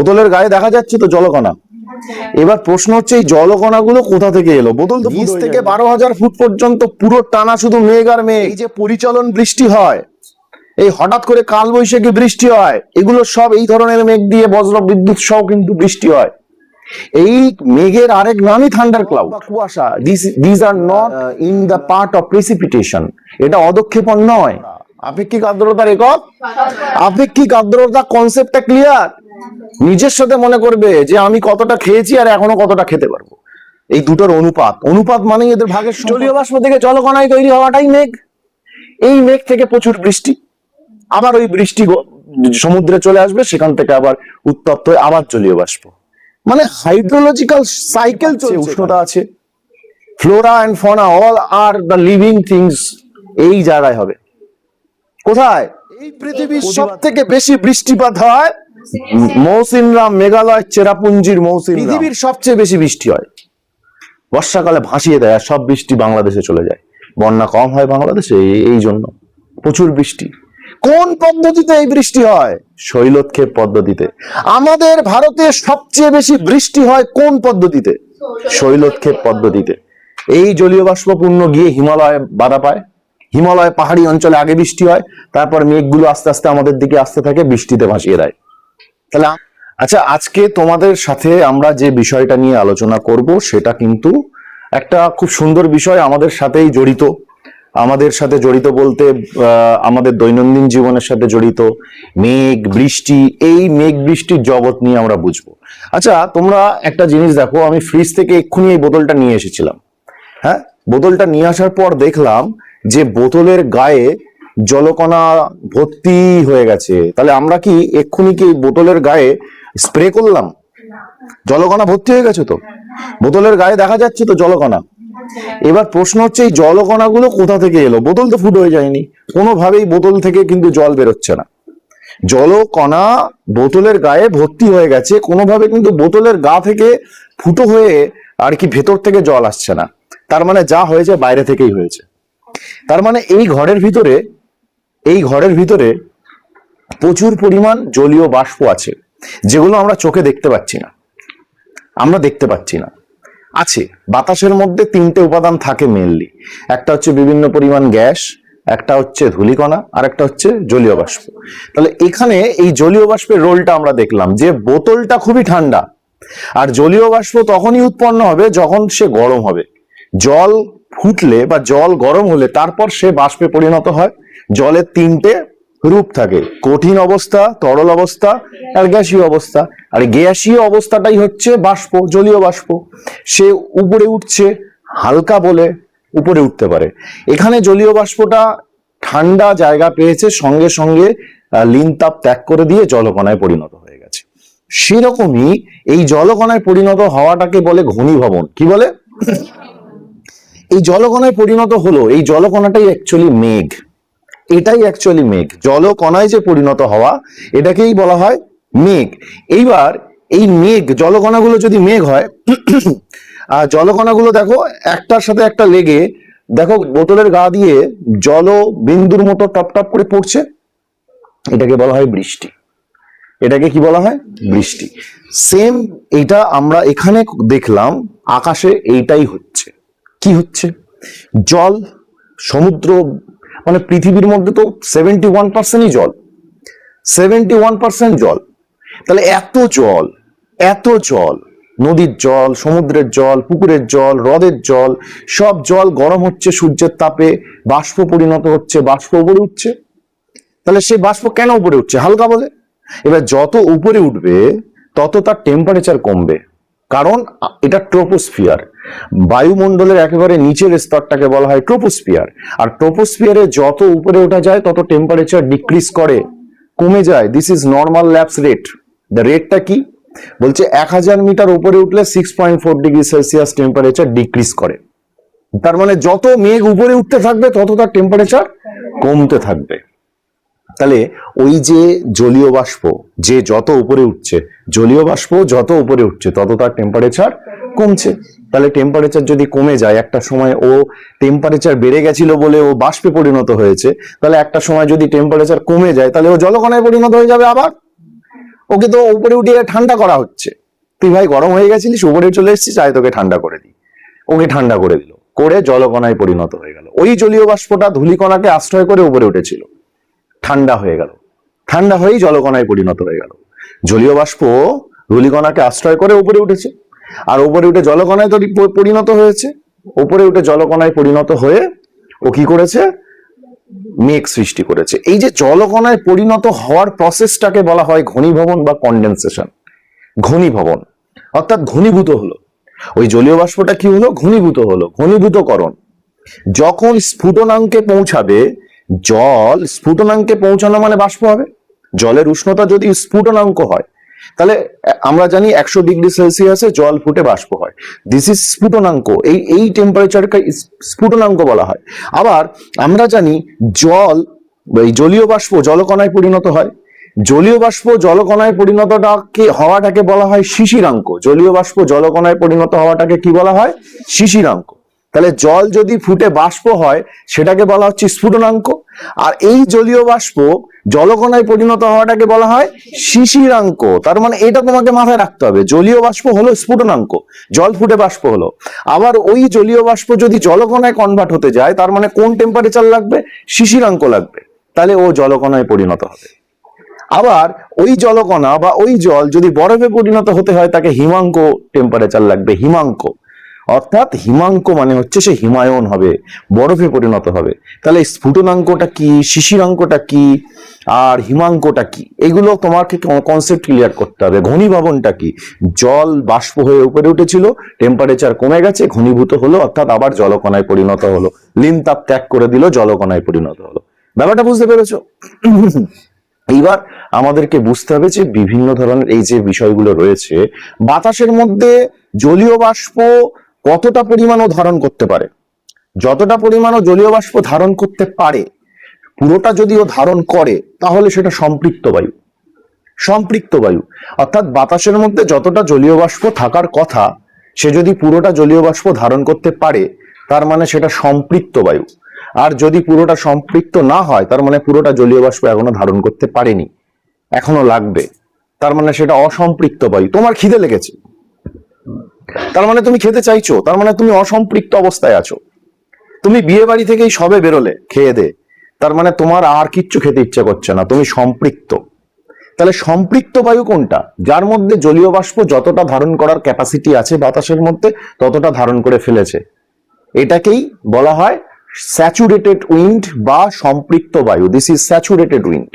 বোতলের গায়ে দেখা যাচ্ছে তো জলকণা। এবার প্রশ্ন হচ্ছে এই জলকণাগুলো কোথা থেকে এলো? বোতল তো নিচ থেকে 12,000 ফুট পর্যন্ত পুরো টানা শুধু মেঘ আর মেঘ। এই যে পরিচলন বৃষ্টি হয়, এই হঠাৎ করে কালবৈশাখী বৃষ্টি হয়, এগুলো সব এই ধরনের মেঘ দিয়ে বজ্র বিদ্যুৎ সহ কিন্তু বৃষ্টি হয়। এই মেঘের আরেক নামই থান্ডার ক্লাউড বা কুয়াশা। This are not in the part of precipitation. এটা অদক্ষেপণ নয়। আপেক্ষিক আর্দ্রতার একক, আপেক্ষিক আর্দ্রতা কনসেপ্টটা ক্লিয়ার। নিজের সাথে মনে করবে যে আমি কতটা খেয়েছি আর এখনো কতটা খেতে পারবো। এই দুটোর অনুপাত, অনুপাত মানে এদের ভাগের। জলীয় বাষ্প থেকে জলকণায় তৈরি হওয়াটাই মেঘ। এই মেঘ থেকে প্রচুর বৃষ্টি, আবার ওই বৃষ্টি সমুদ্রে চলে আসবে, সেখান থেকে আবার উত্তপ্ত হয়ে আবার জলীয় বাষ্প। মানে হাইড্রোলজিক্যাল সাইকেল চলছে। উষ্ণতা আছে, flora and fauna all are the living things এই জায়গায় হবে। কোথায়? এই পৃথিবীর সব থেকে বেশি বৃষ্টিপাত হয় মৌসিনরাম মেঘালয় চেরাপুঞ্জির মৌসিনরাম। পৃথিবীর সবচেয়ে বেশি বৃষ্টি হয়। বর্ষাকালে ভাসিয়ে দেয় আর সব বৃষ্টি বাংলাদেশে চলে যায়। বন্যা কম হয় বাংলাদেশে এই জন্য। প্রচুর বৃষ্টি। কোন পদ্ধতিতে এই বৃষ্টি হয়? শৈলোৎক্ষেপ পদ্ধতিতে। আমাদের ভারতে সবচেয়ে বেশি বৃষ্টি হয় কোন পদ্ধতিতে? শৈলোৎক্ষেপ পদ্ধতিতে। এই জলীয় বাষ্পপূর্ণ গিয়ে হিমালয়ে বাধা পায়। হিমালয় পাহাড়ি অঞ্চলে আগে বৃষ্টি হয়, তারপর মেঘগুলো আস্তে আস্তে আমাদের দিকে আসতে থাকে, বৃষ্টিতে ভাসিয়ে দেয়। তাহলে আচ্ছা, আজকে তোমাদের সাথে আমরা যে বিষয়টা নিয়ে আলোচনা করব সেটা কিন্তু একটা খুব সুন্দর বিষয়, আমাদের সাথেই জড়িত। আমাদের সাথে জড়িত বলতে আমাদের দৈনন্দিন জীবনের সাথে জড়িত। মেঘ বৃষ্টি, এই মেঘ বৃষ্টির জগৎ নিয়ে আমরা বুঝবো। আচ্ছা, তোমরা একটা জিনিস দেখো, আমি ফ্রিজ থেকে এক্ষুনি এই বোতলটা নিয়ে এসেছিলাম। হ্যাঁ, বোতলটা নিয়ে আসার পর দেখলাম যে বোতলের গায়ে জলকণা ভর্তি হয়ে গেছে। তাহলে আমরা কি এক্ষুনি কি বোতলের গায়ে স্প্রে করলাম? জলকণা ভর্তি হয়ে গেছে তো, বোতলের গায়ে দেখা যাচ্ছে তো জলকণা। এবার প্রশ্ন হচ্ছে এই জলকণাগুলো কোথা থেকে এলো? বোতল তো ফুটো হয়ে যায়নি, কোনোভাবেই বোতল থেকে কিন্তু জল বেরোচ্ছে না। জলকণা বোতলের গায়ে ভর্তি হয়ে গেছে, কোনোভাবে কিন্তু বোতলের গা থেকে ফুটো হয়ে আর কি ভেতর থেকে জল আসছে না। তার মানে যা হয়েছে বাইরে থেকেই হয়েছে। তার মানে এই ঘরের ভিতরে প্রচুর পরিমাণ জলীয় বাষ্প আছে, যেগুলো আমরা চোখে দেখতে পাচ্ছি না। আছে বাতাসের মধ্যে তিনটে উপাদান থাকে মেইনলি। একটা হচ্ছে বিভিন্ন পরিমাণ গ্যাস, একটা হচ্ছে ধূলিকণা, আর একটা হচ্ছে জলীয় বাষ্প। তাহলে এখানে এই জলীয় বাষ্পের রোলটা আমরা দেখলাম যে বোতলটা খুবই ঠান্ডা, আর জলীয় বাষ্প তখনই উৎপন্ন হবে যখন সে গরম হবে। জল ফুটলে বা জল গরম হলে তারপর সে বাষ্পে পরিণত হয়। জলের তিনটে রূপ থাকে, কঠিন অবস্থা, তরল অবস্থা আর গ্যাসীয় অবস্থা। আর গ্যাসীয় অবস্থাটাই হচ্ছে বাষ্প, জলীয় বাষ্প। সে উপরে উঠছে হালকা বলে উপরে উঠতে পারে। এখানে জলীয় বাষ্পটা ঠান্ডা জায়গা পেয়েছে, সঙ্গে সঙ্গে লীন তাপ ত্যাগ করে দিয়ে জলকণায় পরিণত হয়ে গেছে। সেরকমই এই জলকণায় পরিণত হওয়াটাকে বলে ঘনীভবন। কি বলে? এই জলকণায় পরিণত হলো, এই জলকণাটাই অ্যাকচুয়ালি মেঘ। এটাই অ্যাকচুয়ালি মেঘ। জলকণায় যে পরিণত হওয়া, এটাকেই বলা হয় মেঘ। এইবার এই মেঘ, জলকণাগুলো যদি মেঘ হয়, আর জলকণাগুলো দেখো একটার সাথে একটা লেগে, দেখো বোতলের গা দিয়ে জল বিন্দুর মতো টপ টপ করে পড়ছে, এটাকে বলা হয় বৃষ্টি। এটাকে কি বলা হয়? বৃষ্টি। সেম এটা আমরা এখানে দেখলাম, আকাশে এইটাই হচ্ছে। কি হচ্ছে? জল, সমুদ্র, মানে পৃথিবীর মধ্যে তো 71%ই জল, 71% জল। তাহলে এত জল, নদীর জল, সমুদ্রের জল, পুকুরের জল, হ্রদের জল, সব জল গরম হচ্ছে সূর্যের তাপে, বাষ্প পরিণত হচ্ছে, বাষ্প উপরে উঠছে। তাহলে সেই বাষ্প কেন উপরে উঠছে? হালকা বলে। এবার যত উপরে উঠবে তত তার টেম্পারেচার কমবে, কারণ এটা ট্রোপোস্ফিয়ার। বায়ুমণ্ডলের একেবারে নিচের স্তরটাকে বলা হয় ট্রোপোস্ফিয়ার। আর ট্রোপোস্ফিয়ারে যত উপরে ওঠা যায় তত টেম্পারেচার ডিক্রিজ করে, কমে যায়। This is normal lapse rate. The রেটটা কি বলছে? 1000 মিটার উপরে উঠলে 6.4 ডিগ্রি সেলসিয়াস টেম্পারেচার ডিক্রিজ করে। তার মানে যত মেঘ উপরে উঠতে থাকবে তত তার টেম্পারেচার কমতে থাকবে। তাহলে ওই যে জলীয় বাষ্প যে যত উপরে উঠছে, জলীয় বাষ্প যত উপরে উঠছে তত তার টেম্পারেচার কমছে। তাহলে টেম্পারেচার যদি কমে যায়, একটা সময় ও টেম্পারেচার বেড়ে গেছিল বলে ও বাষ্পে পরিণত হয়েছে, তাহলে একটা সময় যদি টেম্পারেচার কমে যায় তাহলে ও জলকণায় পরিণত হয়ে যাবে। আবার ওকে তো উপরে উঠিয়ে ঠান্ডা করা হচ্ছে। তুই ভাই গরম হয়ে গেছিলিস, উপরে চলে এসেছিস, চাই তোকে ঠান্ডা করে দিই। ওকে ঠান্ডা করে দিল, করে জলকণায় পরিণত হয়ে গেল। ওই জলীয় বাষ্পটা ধূলিকণাকে আশ্রয় করে উপরে উঠেছিল, ঠান্ডা হয়ে গেল, ঠান্ডা হয়েই জলকণায় পরিণত হয়ে গেল। জলীয় বাষ্প ধূলিকণাকে আশ্রয় করে উপরে উঠেছে, আর উপরে উঠে জলকণায় পরিণত হয়েছে। উপরে উঠে জলকণায় পরিণত হয়ে ও কি করেছে? মেঘ সৃষ্টি করেছে। এই যে জলকণায় পরিণত হওয়ার প্রসেসটাকে বলা হয় ঘনীভবন বা কন্ডেনসেশন। ঘনীভবন অর্থাৎ ঘনীভূত হলো। ওই জলীয় বাষ্পটা কি হলো? ঘনীভূত হলো, ঘনীভূতকরণ। যখন স্ফুটনাঙ্কে পৌঁছাবে, জল স্ফুটনাঙ্কে পৌঁছানো মানে বাষ্প হবে। জলের উষ্ণতা যদি স্ফুটনাঙ্ক হয়, তাহলে আমরা জানি 100 ডিগ্রি সেলসিয়াসে জল ফুটে বাষ্প হয়। দিস ইজ স্ফুটনাঙ্ক। এই টেম্পারেচারকে স্ফুটনাঙ্ক বলা হয়। আবার আমরা জানি জল, এই জলীয় বাষ্প জলকণায় পরিণত হয়। জলীয় বাষ্প জলকণায় হওয়াটাকে বলা হয় শিশিরাঙ্ক। জলীয় বাষ্প জলকণায় পরিণত হওয়াটাকে কি বলা হয়? শিশিরাঙ্ক। তাহলে জল যদি ফুটে বাষ্প হয় সেটাকে বলা হচ্ছে স্ফুটনাঙ্ক, আর এই জলীয় বাষ্প জলকণায় পরিণত হওয়াটাকে বলা হয় শিশিরাঙ্ক। তার মানে এটা তোমাকে মাথায় রাখতে হবে, জলীয় বাষ্প হলো স্ফুটনাঙ্ক, জল ফুটে বাষ্প হলো। আবার ওই জলীয় বাষ্প যদি জলকণায় কনভার্ট হতে যায়, তার মানে কোন টেম্পারেচার লাগবে? শিশিরাঙ্ক লাগবে, তাহলে ও জলকণায় পরিণত হবে। আবার ওই জলকণা বা ওই জল যদি বরফে পরিণত হতে হয়, তাকে হিমাঙ্ক টেম্পারেচার লাগবে, হিমাঙ্ক। অর্থাৎ হিমাঙ্ক মানে হচ্ছে সে হিমায়ন হবে, বরফে পরিণত হবে। তাহলে স্ফুটনাঙ্কটা কি, শিশিরাঙ্কটা কি, আর হিমাঙ্কটা কি, এগুলো তোমাকে কনসেপ্ট ক্লিয়ার করতে হবে। ঘনীভবনটা কি? জল বাষ্প হয়ে উপরে উঠেছিল, টেম্পারেচার কমে গেছে, ঘনীভূত হলো, অর্থাৎ আবার জলকণায় পরিণত হলো, লিনতাপ ত্যাগ করে দিল, জলকণায় পরিণত হলো। ব্যাপারটা বুঝতে পেরেছো? এইবার আমাদেরকে বুঝতে হবে যে বিভিন্ন ধরনের এই যে বিষয়গুলো রয়েছে, বাতাসের মধ্যে জলীয় বাষ্প কতটা পরিমাণও ধারণ করতে পারে। যতটা পরিমাণও জলীয় বাষ্প ধারণ করতে পারে, পুরোটা যদিও ধারণ করে, তাহলে সেটা সম্পৃক্ত বায়ু। সম্পৃক্ত বায়ু অর্থাৎ বাতাসের মধ্যে যতটা জলীয় বাষ্প থাকার কথা, সে যদি পুরোটা জলীয় বাষ্প ধারণ করতে পারে, তার মানে সেটা সম্পৃক্ত বায়ু। আর যদি পুরোটা সম্পৃক্ত না হয়, তার মানে পুরোটা জলীয় বাষ্প এখনো ধারণ করতে পারেনি, এখনো লাগবে, তার মানে সেটা অসম্পৃক্ত বায়ু। তোমার খিদে লেগেছে, তার মানে তুমি খেতে চাইছো, তার মানে তুমি অসম্পৃক্ত অবস্থায় আছো। তুমি বিয়ে বাড়ি থেকেই সবে বেরোলে খেয়ে দে, তার মানে তোমার আর কিচ্ছু খেতে ইচ্ছে করছে না, তুমি সম্পৃক্ত। তাহলে সম্পৃক্ত বায়ু কোনটা? যার মধ্যে জলীয় বাষ্প যতটা ধারণ করার ক্যাপাসিটি আছে বাতাসের মধ্যে, ততটা ধারণ করে ফেলেছে। এটাকেই বলা হয় স্যাচুরেটেড উইন্ড বা সম্পৃক্ত বায়ু। This is saturated wind.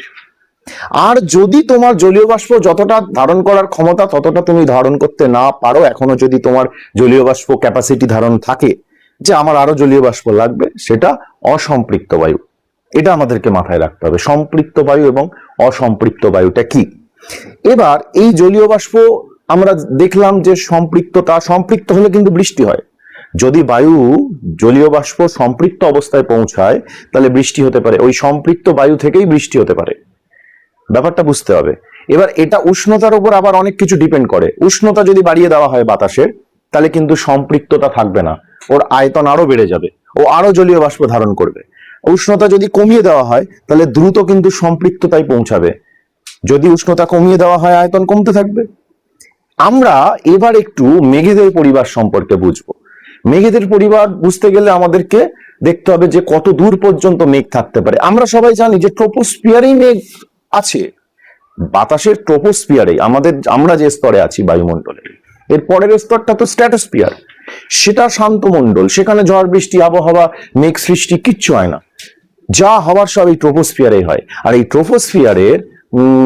আর যদি তোমার জলীয় বাষ্প যতটা ধারণ করার ক্ষমতা ততটা তুমি ধারণ করতে না পারো, এখনো যদি তোমার জলীয় বাষ্প ক্যাপাসিটি ধারণ থাকে যে আমার আরো জলীয় বাষ্প লাগবে, সেটা অসম্পৃক্ত বায়ু। এটা আমাদেরকে মাথায় রাখতে হবে, সম্পৃক্ত বায়ু এবং অসম্পৃক্ত বায়ুটা কি। এবার এই জলীয় বাষ্প আমরা দেখলাম যে সম্পৃক্ত হলে কিন্তু বৃষ্টি হয়। যদি বায়ু জলীয় বাষ্প সম্পৃক্ত অবস্থায় পৌঁছায়, তাহলে বৃষ্টি হতে পারে, ওই সম্পৃক্ত বায়ু থেকেই বৃষ্টি হতে পারে। ব্যাপারটা বুঝতে হবে। এবার এটা উষ্ণতার উপর আবার অনেক কিছু ডিপেন্ড করে। উষ্ণতা যদি বাড়িয়ে দেওয়া হয় বাতাসের, তাহলে কিন্তু সম্পৃক্ততা থাকবে না, ওর আয়তন আরো বেড়ে যাবে, ও আরো জলীয় বাষ্প ধারণ করবে। উষ্ণতা যদি কমিয়ে দেওয়া হয়, তাহলে দ্রুত কিন্তু সম্পৃক্ততায় পৌঁছাবে। যদি উষ্ণতা কমিয়ে দেওয়া হয়, আয়তন কমতে থাকবে। আমরা এবার একটু মেঘেদের পরিবার সম্পর্কে বুঝবো। মেঘেদের পরিবার বুঝতে গেলে আমাদেরকে দেখতে হবে যে কত দূর পর্যন্ত মেঘ থাকতে পারে। আমরা সবাই জানি যে ট্রোপোস্ফিয়ারেই মেঘ আছে, বাতাসের ট্রোপোস্ফিয়ারেই আমরা যে স্তরে আছি বায়ুমণ্ডলে, এর পরের স্তরটা তো স্ট্র্যাটোস্ফিয়ার, সেটা শান্ত মণ্ডল, সেখানে ঝড় বৃষ্টি আবহাওয়া মেঘ সৃষ্টি কিচ্ছু হয় না, যা হওয়ার সব এই ট্রোপোস্ফিয়ারে হয়। আর এই ট্রোপোস্ফিয়ারের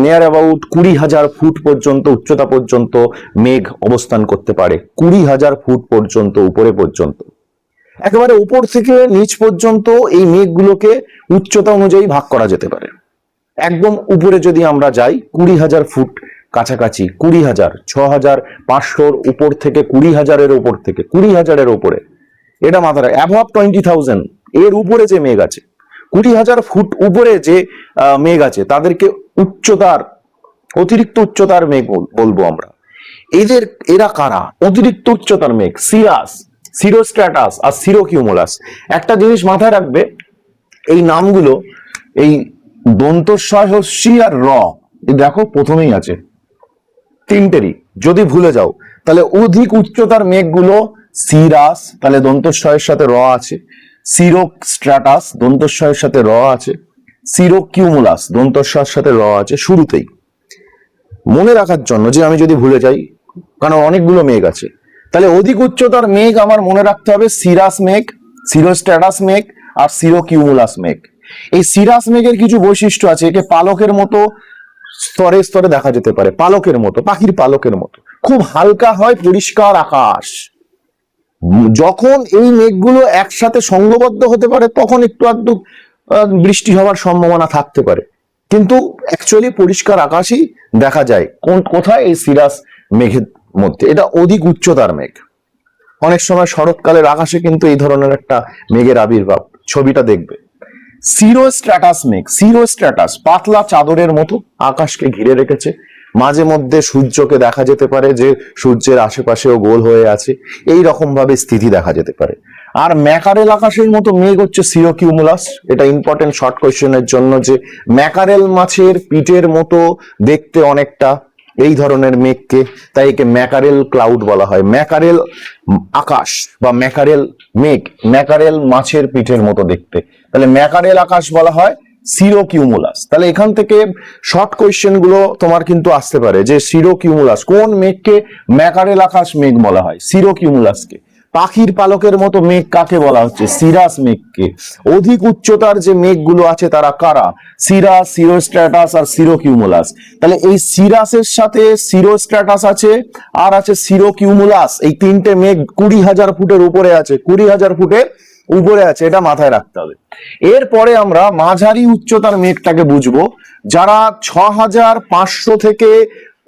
নিয়ার অ্যাবাউট 20,000 ফুট পর্যন্ত উচ্চতা পর্যন্ত মেঘ অবস্থান করতে পারে। 20,000 ফুট পর্যন্ত উপরে পর্যন্ত, একেবারে উপর থেকে নিচ পর্যন্ত এই মেঘগুলোকে উচ্চতা অনুযায়ী ভাগ করা যেতে পারে। একদম উপরে যদি আমরা যাই 20,000 ফুট কাছাকাছি, 20,000, 6,500 উপর থেকে 20,000-এর উপর থেকে 20,000-এর উপরে, এটা মাথায় অ্যাবভ 20,000 এর উপরে যে মেঘ আছে, 20,000 ফুট উপরে যে মেঘ আছে, তাদেরকে অতিরিক্ত উচ্চতার মেঘ বলবো আমরা। এরা কারা? অতিরিক্ত উচ্চতার মেঘ সিরাস, সিরোস্ট্র্যাটাস আর সিরোকিউমুলাস। একটা জিনিস মাথায় রাখবে, এই নামগুলো এই দন্তস্বয় হস্যি আর র, দেখো প্রথমেই আছে, তিনটেরই যদি ভুলে যাও, তাহলে অধিক উচ্চতার মেঘগুলো সিরাস, তাহলে দন্তস্বয়ের সাথে র আছে, সিরো স্ট্র্যাটাস দন্তস্বয়ের সাথে র আছে, সিরো কিউমুলাস দন্তস্বয়ের সাথে র আছে শুরুতেই। মনে রাখার জন্য যে আমি যদি ভুলে যাই, কারণ অনেকগুলো মেঘ আছে, তাহলে অধিক উচ্চতার মেঘ আমার মনে রাখতে হবে সিরাস মেঘ, সিরোস্ট্র্যাটাস মেঘ আর সিরোকিউমুলাস মেঘ। এই সিরাস মেঘের কিছু বৈশিষ্ট্য আছে, একে পালকের মতো স্তরে স্তরে দেখা যেতে পারে, পালকের মতো, পাখির পালকের মতো, খুব হালকা হয়, পরিষ্কার আকাশ। যখন এই মেঘগুলো একসাথে সংঘবদ্ধ হতে পারে তখন একটু আধটু বৃষ্টি হওয়ার সম্ভাবনা থাকতে পারে, কিন্তু অ্যাকচুয়ালি পরিষ্কার আকাশই দেখা যায় কোথায়, এই সিরাস মেঘের মধ্যে। এটা অধিক উচ্চতার মেঘ। অনেক সময় শরৎকালের আকাশে কিন্তু এই ধরনের একটা মেঘের আবির্ভাব, ছবিটা দেখবে। সিরোস্ট্র্যাটাস মেঘ, সিরোস্ট্র্যাটাস পাতলা চাদরের মতো আকাশকে ঘিরে রেখেছে, মাঝে মধ্যে সূর্যকে দেখা যেতে পারে যে সূর্যের আশেপাশেও গোল হয়ে আছে, এই রকম ভাবে স্থিতি দেখা যেতে পারে। আর ম্যাকারেল আকাশের মতো মেঘ হচ্ছে সিরোকিউমুলাস। এটা ইম্পর্টেন্ট শর্ট কোয়েশ্চেনের জন্য, যে ম্যাকারেল মাছের পিঠের মতো দেখতে অনেকটা এই ধরনের মেঘকে, তাই একে ম্যাকারেল ক্লাউড বলা হয়। ম্যাকারেল আকাশ বা ম্যাকারেল মেঘ, ম্যাকারেল মাছের পিঠের মতো দেখতে, তাহলে ম্যাকারেল আকাশ বলা হয় সিরোকিউমুলাস। তাহলে এখান থেকে শর্ট কোয়েশ্চেন গুলো তোমার কিন্তু আসতে পারে, যে সিরোকিউমুলাস কোন মেঘকে ম্যাকারেল আকাশ মেঘ বলা হয়, সিরোকিউমুলাসকে। পাখির পালকের মতো মেঘ কাকে বলা হচ্ছে, সিরাস মেঘকে। অধিক উচ্চতার যে মেঘগুলো আছে তারা কারা, সিরাস, সিরোস্ট্র্যাটাস আর সিরোকিউমুলাস। তাহলে এই সিরাসের সাথে সিরোস্ট্র্যাটাস আছে আর আছে সিরোকিউমুলাস, এই তিনটে মেঘ 20,000 ফুটের উপরে আছে, 20,000 ফুটের উপরে আছে, এটা মাথায় রাখতে হবে। এরপরে আমরা মাঝারি উচ্চতার মেঘটাকে বুঝবো, যারা 6,500 থেকে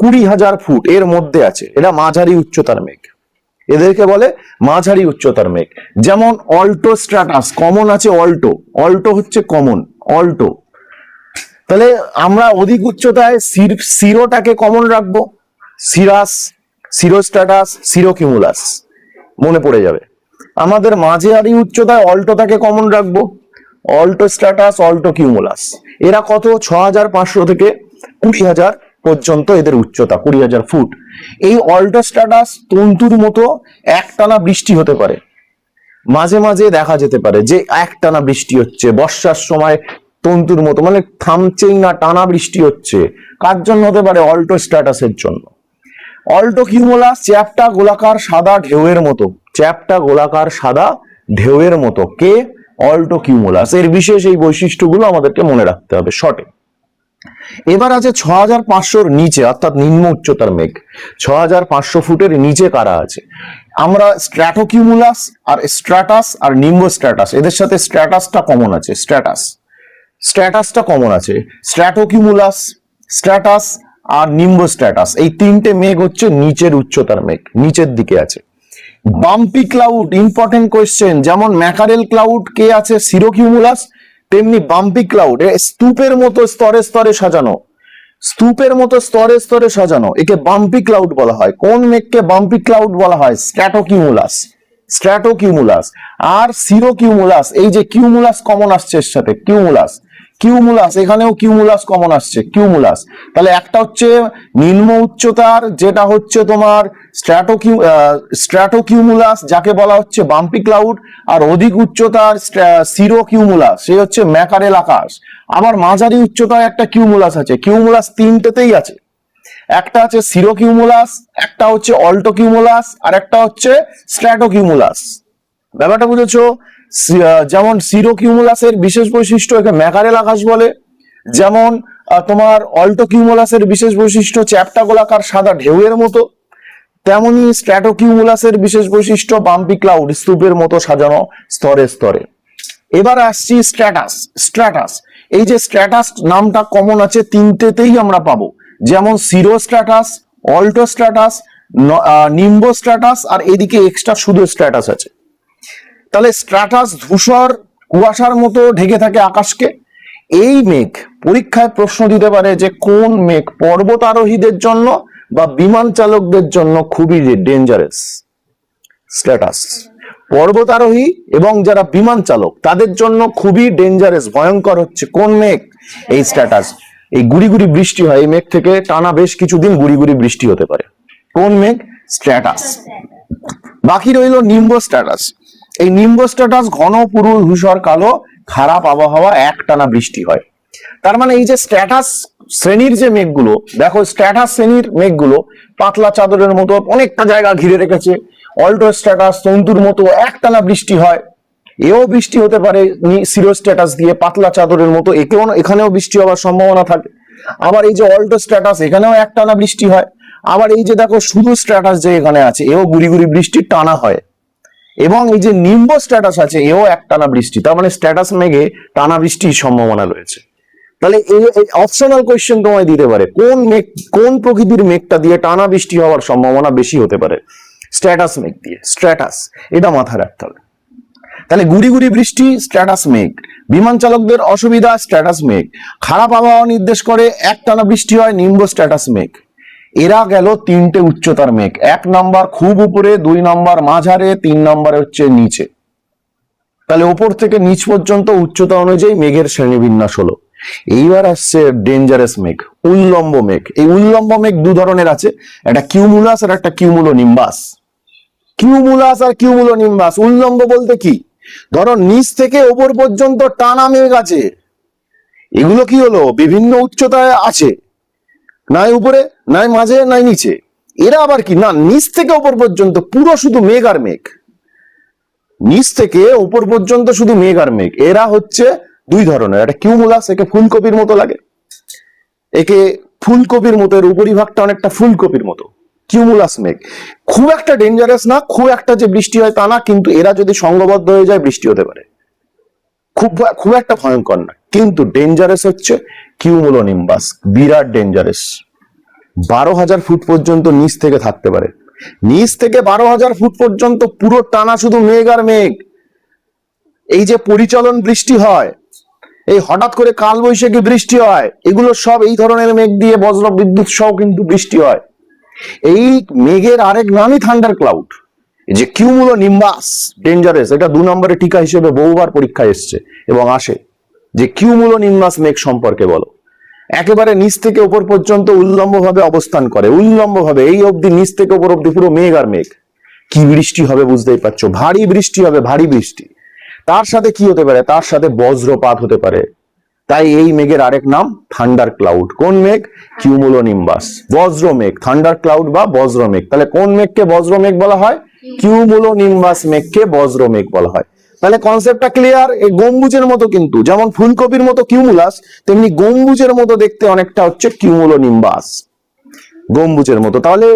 20,000 ফুট এর মধ্যে আছে, এটা মাঝারি উচ্চতার মেঘ, এদেরকে বলে মাঝারি উচ্চতার মেঘ। যেমন অল্টো স্ট্র্যাটাস, কমন আছে অল্টো, অল্টো হচ্ছে কমন, অল্টো। তাহলে আমরা অধিক উচ্চতায় সিরোটাকে কমন রাখবো, সিরাস, সিরোস্ট্র্যাটাস, সিরোকিউমুলাস মনে পড়ে যাবে। আমাদের মাঝারি উচ্চতায় অল্টোটাকে কমন রাখবো, অল্টো স্ট্র্যাটাস, অল্টো কিউমুলাস। এরা কত, 6,500 থেকে 20,000 পর্যন্ত এদের উচ্চতা, 20,000 ফুট। এই অল্টো স্ট্র্যাটাস তন্তুর মতো একটানা বৃষ্টি হতে পারে, মাঝে মাঝে দেখা যেতে পারে যে একটানা বৃষ্টি হচ্ছে বর্ষার সময়, তন্তুর মতো, মানে থামছেই না, টানা বৃষ্টি হচ্ছে। কার জন্য হতে পারে, অল্টো স্ট্র্যাটাসের জন্য। অল্টো কিউমুলাস চ্যাপ্টা গোলাকার সাদা ঢেউয়ের মতো, চ্যাপ্টা গোলাকার সাদা ঢেউয়ের মতো, কে, অল্টো কিউমুলাস। এর বিশেষ এই বৈশিষ্ট্যগুলো আমাদেরকে মনে রাখতে হবে শর্টে। এবার আছে 6,500 নিচে, অর্থাৎ নিম্ন উচ্চতার মেঘ। 6,500 ফুটের নিচে কারা আছে, আমরা স্ট্র্যাটোকিউমুলাস আর স্ট্র্যাটাস আর নিম্বো স্ট্র্যাটাস, এদের সাথে স্ট্র্যাটাসটা কমন আছে, স্ট্র্যাটাস, স্ট্র্যাটাসটা কমন আছে। স্ট্র্যাটোকিউমুলাস, স্ট্র্যাটাস আর নিম্বো স্ট্র্যাটাস, এই তিনটে মেঘ হচ্ছে নিচের উচ্চতার মেঘ, নিচের দিকে আছে। বাম্পি ক্লাউড, ইম্পর্টেন্ট কোয়েশ্চেন, যেমন ম্যাকারেল ক্লাউড কে আছে, সিরোকিউমুলাস, তেমনি বাম্পি ক্লাউড স্তূপের মতো স্তরে স্তরে সাজানো, স্তূপের মতো স্তরে স্তরে সাজানো, একে বাম্পি ক্লাউড বলা হয়। কোন মেঘকে বাম্পি ক্লাউড বলা হয়, স্ট্র্যাটোকিউমুলাস, স্ট্র্যাটোকিউমুলাস। আর সিরোকিউমুলাস, এই যে কিউমুলাস কমন আসছে এর সাথে, কিউমুলাস, কিউমুলাস, এখানেও কিউমুলাস কমন আসছে, কিউমুলাস। তাহলে একটা হচ্ছে নিম্ন উচ্চতার, যেটা হচ্ছে তোমার স্ট্র্যাটোকিউমুলাস, যাকে বলা হচ্ছে বাম্পি ক্লাউড, আর অধিক উচ্চতার সিরোকিউমুলাস, সে হচ্ছে ম্যাকারেল আকাশ। আবার মাঝারি উচ্চতায় একটা কিউমুলাস আছে, কিউমুলাস তিনটেতেই আছে, একটা আছে সিরোকিউমুলাস, একটা হচ্ছে অল্টো কিউমুলাস, আর একটা হচ্ছে স্ট্র্যাটোকিউমুলাস। ব্যাপারটা বুঝেছো? যেমন সিরোকিউমুলাসের বিশেষ বৈশিষ্ট্য, একে ম্যাকারেল আকাশ বলে। যেমন তোমার অল্টো কিউমুলাসের বিশেষ বৈশিষ্ট্য চ্যাপ্টা গোলাকার সাদা ঢেউয়ের মতো, তেমনি স্ট্র্যাটোকিউমুলাসের বিশেষ বৈশিষ্ট্য বাম্পি ক্লাউড, স্তূপের মতো সাজানো স্তরে স্তরে। এবার আসছি স্ট্র্যাটাস, স্ট্র্যাটাস, এই যে স্ট্র্যাটাস নামটা কমন আছে তিনটেতেই আমরা পাবো, যেমন সিরোস্ট্র্যাটাস, অল্টো স্ট্র্যাটাস, নিম্বো স্ট্র্যাটাস, আর এদিকে এক্সট্রা শুধু স্ট্র্যাটাস আছে। তাহলে স্ট্র্যাটাস ধূসর কুয়াশার মতো ঢেকে থাকে আকাশকে। এই মেঘ পরীক্ষায় প্রশ্ন দিতে পারে যে কোন মেঘ পর্বতারোহীদের জন্য বা বিমান চালকদের জন্য খুবই ডেঞ্জারাস, স্ট্র্যাটাস। পর্বতারোহী এবং যারা বিমান চালক তাদের জন্য খুবই ডেঞ্জারাস, ভয়ঙ্কর হচ্ছে কোন মেঘ, এই স্ট্র্যাটাস। এই গুড়ি গুড়ি বৃষ্টি হয়, এই মেঘ থেকে টানা বেশ কিছুদিন গুড়ি গুড়ি বৃষ্টি হতে পারে। কোন মেঘ? স্ট্র্যাটাস। বাকি রইল নিম্ব স্ট্র্যাটাস। এই নিম্ব স্ট্র্যাটাস ঘন পুরু ধূসর কালো, খারাপ আবহাওয়া, একটানা বৃষ্টি হয়। তার মানে এই যে স্ট্র্যাটাস শ্রেণীর যে মেঘগুলো, দেখো স্ট্র্যাটাস শ্রেণীর মেঘগুলো পাতলা চাদরের মতো অনেকটা জায়গা ঘিরে রেখেছে। অল্টো স্ট্র্যাটাস তন্তুর মতো একটানা বৃষ্টি হয়। এও বৃষ্টি হতে পারে সিরো স্ট্যাটাস দিয়ে পাতলা চাদরের মতো, এখানেও বৃষ্টি হওয়ার সম্ভাবনা থাকে। আবার এই যে অল্টো স্ট্যাটাস, এখানেও একটানা বৃষ্টি হয়। আবার এই যে দেখো শুধু স্ট্যাটাস যে এখানে আছে, এও গুড়ি গুড়ি বৃষ্টি টানা হয়। এবং এই যে নিম্ব স্ট্যাটাস আছে, এও একটানা বৃষ্টি। তার মানে স্ট্যাটাস মেঘে টানা বৃষ্টির সম্ভাবনা রয়েছে। তাহলে এই অপশনাল কোয়েশ্চেন তোমায় দিতে পারে, কোন মেঘ, কোন প্রকৃতির মেঘটা দিয়ে টানা বৃষ্টি হওয়ার সম্ভাবনা বেশি হতে পারে? স্ট্যাটাস মেঘ দিয়ে। স্ট্যাটাস, এটা মাথায় রাখতে হবে। তাহলে গুড়ি গুড়ি বৃষ্টি স্ট্র্যাটাস মেঘ। বিমান চালকদের অসুবিধা স্ট্র্যাটাস মেঘ। খারাপ আবহাওয়া নির্দেশ করে একটানা বৃষ্টি হয় নিম্ব স্ট্র্যাটাস মেঘ। এরা গেল তিনটে উচ্চতার মেঘ। 1 নম্বর খুব উপরে, 2 নম্বর মাঝারে, 3 নম্বরে হচ্ছে নিচে। তাহলে উপর থেকে নিচ পর্যন্ত উচ্চতা অনুযায়ী মেঘের শ্রেণীবিন্যাস হলো। এইবার আসছে ডেঞ্জারাস মেঘ, উল্লম্ব মেঘ। এই উল্লম্ব মেঘ দু ধরনের আছে, একটা কিউমুলাস আর একটা কিউমুলো নিম্বাস। কিউমুলাস আর কিউমুলো নিম্বাস। উল্লম্ব বলতে কি? ধরো নিচ থেকে ওপর পর্যন্ত টানা মেঘ আছে, এগুলো কি হলো? বিভিন্ন উচ্চতায় আছে, নাই উপরে, নাই মাঝে, নাই নিচে। এরা আবার কি না, নিচ থেকে ওপর পর্যন্ত পুরো শুধু মেঘ আর মেঘ। নিচ থেকে ওপর পর্যন্ত শুধু মেঘ আর মেঘ। এরা হচ্ছে দুই ধরনের, একটা কিউমুলাস, একে ফুলকপির মতো লাগে, একে ফুলকপির মতো, এর উপরিভাগটা অনেকটা ফুলকপির মতো। কিউমুলাস মেঘ খুব একটা ডেঞ্জারাস না, খুব একটা যে বৃষ্টি হয় তা না, কিন্তু এরা যদি সংঘবদ্ধ হয়ে যায় বৃষ্টি হতে পারে। খুব একটা ভয়ঙ্কর না, কিন্তু ডেঞ্জারাস হচ্ছে কিউমুলো নিম্বাস, বিরাট ডেঞ্জারাস। 12,000 ফুট পর্যন্ত নিচ থেকে থাকতে পারে। নিচ থেকে 12,000 ফুট পর্যন্ত পুরো টানা শুধু মেঘ আর মেঘ। এই যে পরিচলন বৃষ্টি হয়, এই হঠাৎ করে কালবৈশাখী বৃষ্টি হয়, এগুলো সব এই ধরনের মেঘ দিয়ে বজ্র বিদ্যুৎ সহ কিন্তু বৃষ্টি হয়। এই মেঘের আরেক নামই থান্ডার ক্লাউড। এই যে কিউমুলো নিম্বাস ডেঞ্জারাস, এটা 2 নম্বরে টিকা হিসেবে বহুবার পরীক্ষায় এসছে এবং আসে। যে কিউমুলো নিম্বাস মেঘ সম্পর্কে বলো। একেবারে নিচ থেকে উপর পর্যন্ত উল্লম্ব ভাবে অবস্থান করে, উল্লম্ব ভাবে এই অবধি, নিচ থেকে উপর অবধি পুরো মেঘ আর মেঘ। কি বৃষ্টি হবে বুঝতেই পারছো, ভারী বৃষ্টি হবে, ভারী বৃষ্টি। তার সাথে কি হতে পারে? তার সাথে বজ্রপাত হতে পারে। তাই এই মেঘের আরেক নাম থান্ডার ক্লাউড। কোন মেঘ? Cumulo Nimbus. বজ্র মেঘ, থান্ডার ক্লাউড বা বজ্র মেঘ। তাহলে কোন মেঘকে বজ্র মেঘ বলা হয়? কিউমুলো নিম্বাস মেঘকে বজ্র মেঘ বলা হয়। তাহলে কনসেপ্টটা ক্লিয়ার? এই গম্বুজের মতো, কিন্তু যেমন ফুলকপির মতো কিউমুলাস, তেমনি গম্বুজের মতো দেখতে অনেকটা হচ্ছে কিউমুলো নিম্বাস, গম্বুজের মতো। তাহলে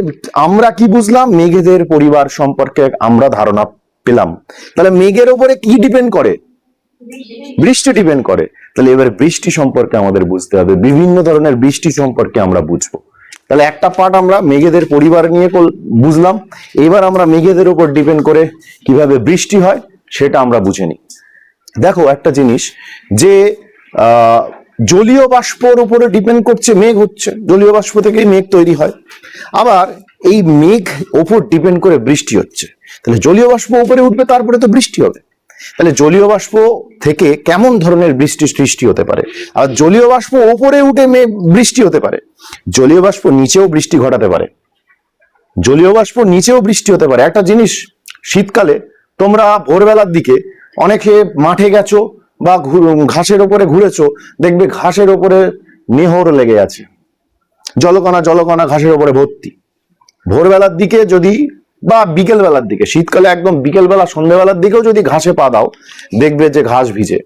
আমরা কি বুঝলাম? মেঘেদের পরিবার সম্পর্কে আমরা ধারণা পেলাম। তাহলে মেঘের উপরে কি ডিপেন্ড করে? বৃষ্টি ডিপেন্ড করে। তাহলে এবার বৃষ্টি সম্পর্কে আমাদের বুঝতে হবে, বিভিন্ন ধরনের বৃষ্টি সম্পর্কে আমরা বুঝবো। তাহলে একটা পার্ট আমরা মেঘেদের পরিবার নিয়ে বুঝলাম। এবার আমরা মেঘেদের উপর ডিপেন্ড করে কিভাবে বৃষ্টি হয় সেটা আমরা বুঝে নিই। দেখো একটা জিনিস, যে জলীয় বাষ্পর উপরে ডিপেন্ড করছে মেঘ হচ্ছে, জলীয় বাষ্প থেকেই মেঘ তৈরি হয়। আবার এই মেঘ ওপর ডিপেন্ড করে বৃষ্টি হচ্ছে। তাহলে জলীয় বাষ্প উপরে উঠবে, তারপরে তো বৃষ্টি হবে। তাহলে জলীয় বাষ্প থেকে কেমন ধরনের বৃষ্টি সৃষ্টি হতে পারে? আর জলীয় বাষ্প ওপরে উঠে বৃষ্টি হতে পারে, জলীয় বাষ্প নিচেও বৃষ্টি ঘটাতে পারে, জলীয় বাষ্প নিচেও বৃষ্টি হতে পারে। একটা জিনিস, শীতকালে তোমরা ভোরবেলার দিকে অনেকে মাঠে গেছো বা ঘাসের ওপরে ঘুরেছো, দেখবে ঘাসের ওপরে নেহর লেগে আছে, জলকণা জলকণা ঘাসের ওপরে ভর্তি। ভোরবেলার দিকে যদি বা বিকেল বেলার দিকে, শীতকালে একদম বিকেল বেলা সন্ধ্যেবেলার দিকেও যদি ঘাসে পা দাও, দেখবে যে ঘাস ভিজে।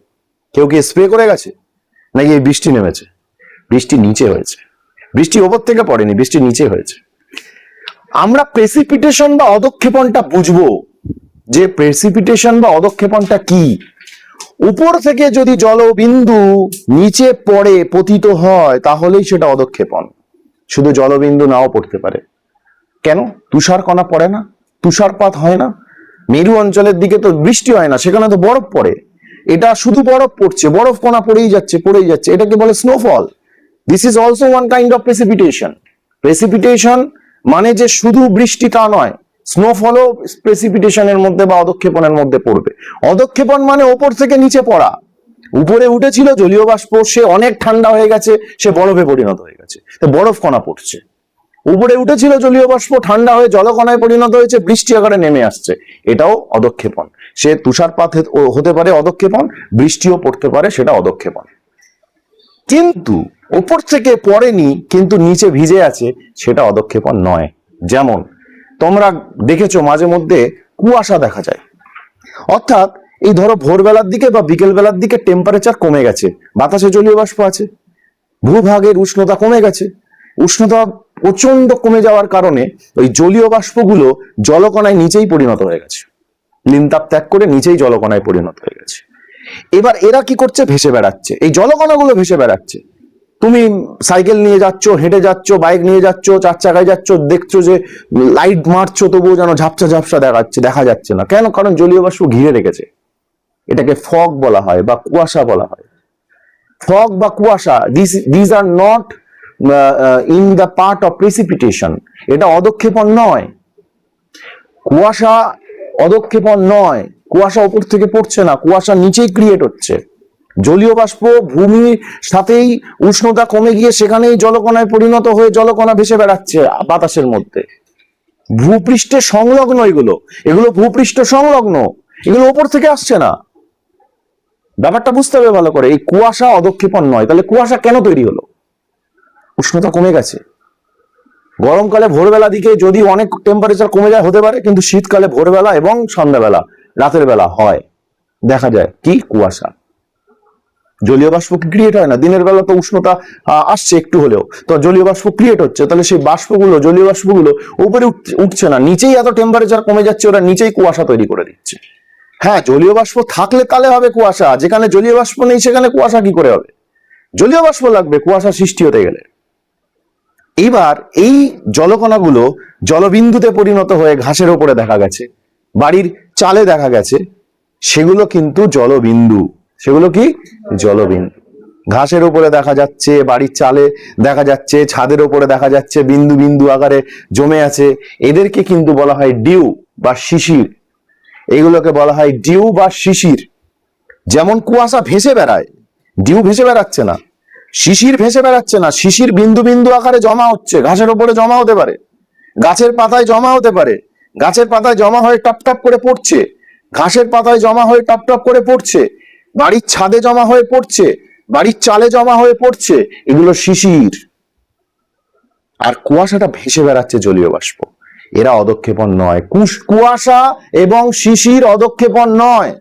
কেউ কি স্প্রে করে গেছে নাকি এই বৃষ্টি নেমেছে? বৃষ্টি নিচে হয়েছে, বৃষ্টি ওপর থেকে পড়েনি, বৃষ্টি নিচে হয়েছে। আমরা প্রেসিপিটেশন বা অধঃক্ষেপণটা বুঝবো, যে প্রেসিপিটেশন বা অধঃক্ষেপণটা কি। উপর থেকে যদি জলবিন্দু নিচে পড়ে পতিত হয় তাহলেই সেটা অধঃক্ষেপণ। শুধু জলবিন্দু নাও পড়তে পারে। কেন? তুষার কণা পড়ে না, তুষারপাত হয় না। মেরু অঞ্চলের দিকে তো বৃষ্টি হয় না, সেখানে তো বরফ পড়ে। এটা শুধু বরফ পড়ছে, বরফ কণা পড়েই যাচ্ছে পড়েই যাচ্ছে, এটাকে বলে snowfall. This is also one kind of precipitation. Precipitation মানে যে শুধু বৃষ্টি তা নয়, স্নোফলও প্রেসিপিটেশনের মধ্যে বা অধঃক্ষেপণের মধ্যে পড়বে। অধঃক্ষেপণ মানে ওপর থেকে নিচে পড়া, উপরে উঠেছিল জলীয় বাষ্প, সে অনেক ঠান্ডা হয়ে গেছে, সে বরফে পরিণত হয়ে গেছে, বরফ কণা পড়ছে। উপরে উঠেছিল জলীয় বাষ্প, ঠান্ডা হয়ে জলকণায় পরিণত হয়েছে, বৃষ্টি আকারে নেমে আসছে, এটাও অদক্ষেপণ। সে তুষারপাত হতে পারে অদক্ষেপণ, বৃষ্টিও পড়তে পারে, সেটা অদক্ষেপণ। কিন্তু উপর থেকে পড়েনি কিন্তু নিচে ভিজে আছে, সেটা অদক্ষেপণ নয়। যেমন তোমরা দেখেছো মাঝে মধ্যে কুয়াশা দেখা যায়, অর্থাৎ এই ধরো ভোরবেলার দিকে বা বিকেল বেলার দিকে টেম্পারেচার কমে গেছে, বাতাসে জলীয় বাষ্প আছে, ভূভাগের উষ্ণতা কমে গেছে, উষ্ণতা প্রচন্ড কমে যাওয়ার কারণে ওই জলীয় বাষ্পগুলো জলকণায় নিচেই পরিণত হয়ে গেছে, লিনতাপ ত্যাগ করে নিচেই জলকণায় পরিণত হয়ে গেছে। এবার এরা কি করছে? ভেসে বেড়াচ্ছে, এই জলকণাগুলো ভেসে বেড়াচ্ছে। তুমি সাইকেল নিয়ে যাচ্ছ, হেঁটে যাচ্ছ, বাইক নিয়ে যাচ্ছ, চার চাকায় যাচ্ছ, দেখছো যে লাইট মারছো, তবুও যেন ঝাপসা ঝাপসা দেখা যাচ্ছে না। কেন? কারণ জলীয় বাষ্প ঘিরে রেখেছে। এটাকে ফগ বলা হয় বা কুয়াশা বলা হয়। ফগ বা কুয়াশা, this are not in the part of precipitation. এটা অদক্ষেপণ নয়, কুয়াশা অদক্ষেপণ নয়। কুয়াশা উপর থেকে পড়ছে না, কুয়াশা নিচেই ক্রিয়েট হচ্ছে। জলীয় বাষ্প ভূমির সাথেই উষ্ণতা কমে গিয়ে সেখানেই জলকণায় পরিণত হয়ে জলকণা ভেসে বেড়াচ্ছে বাতাসের মধ্যে। ভূপৃষ্ঠে সংলগ্ন এগুলো, এগুলো ভূপৃষ্ঠ সংলগ্ন, এগুলো উপর থেকে আসছে না। ব্যাপারটা বুঝতে হবে ভালো করে। এই কুয়াশা অদক্ষেপণ নয়। তাহলে কুয়াশা কেন তৈরি হলো? উষ্ণতা কমে গেছে। গরমকালে ভোরবেলা দিকে যদি অনেক টেম্পারেচার কমে যায় হতে পারে, কিন্তু শীতকালে ভোরবেলা এবং সন্ধ্যাবেলা, রাতের বেলা হয়, দেখা যায় কি কুয়াশা। জলীয় বাষ্প ক্রিয়েট হয় না। দিনের বেলা তো উষ্ণতা আসছে একটু হলেও, তো জলীয় বাষ্প ক্রিয়েট হচ্ছে, তাহলে সেই বাষ্পগুলো, জলীয় বাষ্পগুলো উপরে উঠছে না, নিচেই এত টেম্পারেচার কমে যাচ্ছে, ওরা নিচেই কুয়াশা তৈরি করে দিচ্ছে। হ্যাঁ, জলীয় বাষ্প থাকলে তাহলে হবে কুয়াশা। যেখানে জলীয় বাষ্প নেই সেখানে কুয়াশা কি করে হবে? জলীয় বাষ্প লাগবে কুয়াশা সৃষ্টি হতে গেলে। এইবার এই জলকণাগুলো জলবিন্দুতে পরিণত হয়ে ঘাসের ওপরে দেখা গেছে, বাড়ির চালে দেখা গেছে, সেগুলো কিন্তু জলবিন্দু। সেগুলো কি? জলবিন্দু। ঘাসের উপরে দেখা যাচ্ছে, বাড়ির চালে দেখা যাচ্ছে, ছাদের উপরে দেখা যাচ্ছে, বিন্দু বিন্দু আকারে জমে আছে। এদেরকে কিন্তু বলা হয় ডিউ বা শিশির। এইগুলোকে বলা হয় ডিউ বা শিশির। যেমন কুয়াশা ভেসে বেড়ায়, ডিউ ভেসে বেড়াচ্ছে না, শিশির ভেসে বেড়াচ্ছে না। শিশির বিন্দু বিন্দু আকারে জমা হচ্ছে, ঘাসের উপরে জমা হতে পারে, গাছের পাতায় জমা হতে পারে, গাছের পাতায় জমা হয়ে টপ টপ করে পড়ছে, ঘাসের পাতায় জমা হয়ে টপ টপ করে পড়ছে, বাড়ির ছাদে জমা হয়ে পড়ছে, বাড়ির চালে জমা হয়ে পড়ছে, এগুলো শিশির। আর কুয়াশাটা ভেসে বেড়াচ্ছে জলীয় বাষ্প। এরা অদক্ষেপণ নয়। কুয়াশা এবং শিশির অদক্ষেপণ নয়।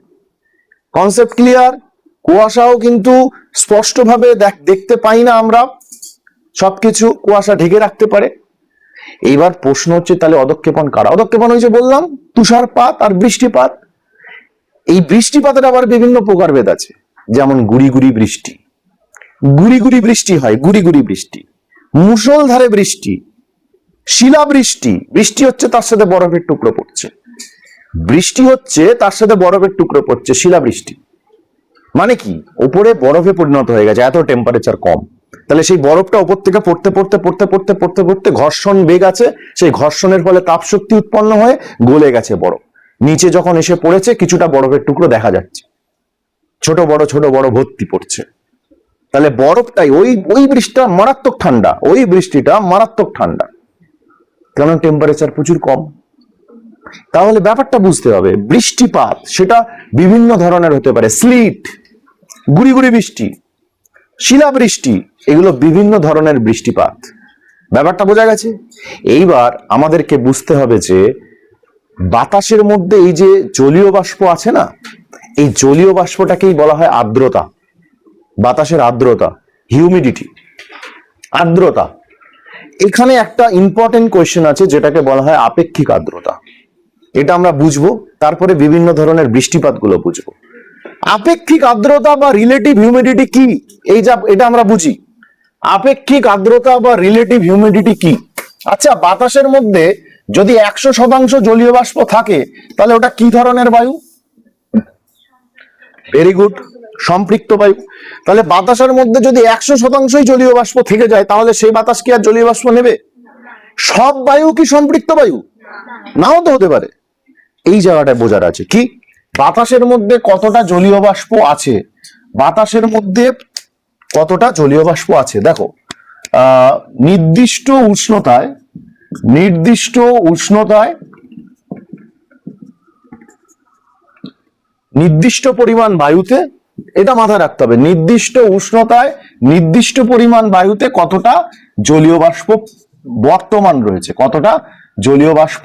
Concept clear? কুয়াশাও কিন্তু স্পষ্টভাবে দেখতে পাই না আমরা, সবকিছু কুয়াশা ঢেকে রাখতে পারে। এইবার প্রশ্ন হচ্ছে তাহলে অদক্ষেপণ কারা? অদক্ষেপণ হয়েছে বললাম তুষারপাত আর বৃষ্টিপাত। এই বৃষ্টিপাতের আবার বিভিন্ন প্রকারভেদ আছে। যেমন গুড়ি গুড়ি বৃষ্টি, গুড়ি গুড়ি বৃষ্টি হয়, গুড়ি গুড়ি বৃষ্টি, মুষলধারে বৃষ্টি, শিলাবৃষ্টি। বৃষ্টি হচ্ছে তার সাথে বরফের টুকরো পড়ছে, বৃষ্টি হচ্ছে তার সাথে বরফের টুকরো পড়ছে, শিলাবৃষ্টি। মানে কি? উপরে বরফে পরিণত হয়ে গেছে, এত টেম্পারেচার কম। তাহলে সেই বরফটা উপর থেকে পড়তে পড়তে পড়তে পড়তে পড়তে পড়তে ঘর্ষণ বেগ আছে, সেই ঘর্ষণের ফলে তাপ শক্তি উৎপন্ন হয়ে গলে গেছে বরফ। নিচে যখন এসে পড়েছে কিছুটা বরফের টুকরো দেখা যাচ্ছে, ছোট বড় ভর্তি পড়ছে। তাহলে বরফটাই ওই বৃষ্টিটা মারাত্মক ঠান্ডা, ওই বৃষ্টিটা মারাত্মক ঠান্ডা, কারণ টেম্পারেচার প্রচুর কম। তাহলে ব্যাপারটা বুঝতে হবে। বৃষ্টিপাত সেটা বিভিন্ন ধরনের হতে পারে, স্লিট, গুড়ি গুড়ি বৃষ্টি, শিলাবৃষ্টি, এগুলো বিভিন্ন ধরনের বৃষ্টিপাত। ব্যাপারটা বোঝা গেছে? এইবার আমাদেরকে বুঝতে হবে যে বাতাসের মধ্যে এই যে জলীয় বাষ্প আছে না, এই জলীয় বাষ্পটাকেই বলা হয় আর্দ্রতা। বাতাসের আর্দ্রতা, হিউমিডিটি, আর্দ্রতা। এখানে একটা ইম্পর্টেন্ট কোয়েশ্চেন আছে যেটাকে বলা হয় আপেক্ষিক আর্দ্রতা। এটা আমরা বুঝবো, তারপরে বিভিন্ন ধরনের বৃষ্টিপাত গুলো বুঝবো। আপেক্ষিক আর্দ্রতা বা রিলেটিভ হিউমিডিটি কি, এটা আমরা বুঝি। আপেক্ষিক আর্দ্রতা বা রিলেটিভ হিউমিডিটি কি? আচ্ছা, বাতাসের মধ্যে যদি 100% জলীয় বাষ্প থাকে তাহলে ওটা কি ধরনের বায়ু? ভেরি গুড, সম্পৃক্ত বায়ু। তাহলে বাতাসের মধ্যে যদি 100%ই জলীয় বাষ্প থেকে যায় তাহলে সেই বাতাস কি আর জলীয় বাষ্প নেবে? সব বায়ু কি সম্পৃক্ত বায়ু? নাও তো হতে পারে। এই জায়গাটায় বোঝার আছে কি বাতাসের মধ্যে কতটা জলীয় বাষ্প আছে বাতাসের মধ্যে কতটা জলীয় বাষ্প আছে। দেখো নির্দিষ্ট উষ্ণতায় নির্দিষ্ট পরিমাণ বায়ুতে, এটা মাথায় রাখতে হবে, নির্দিষ্ট উষ্ণতায় নির্দিষ্ট পরিমাণ বায়ুতে কতটা জলীয় বাষ্প বর্তমান রয়েছে, কতটা জলীয় বাষ্প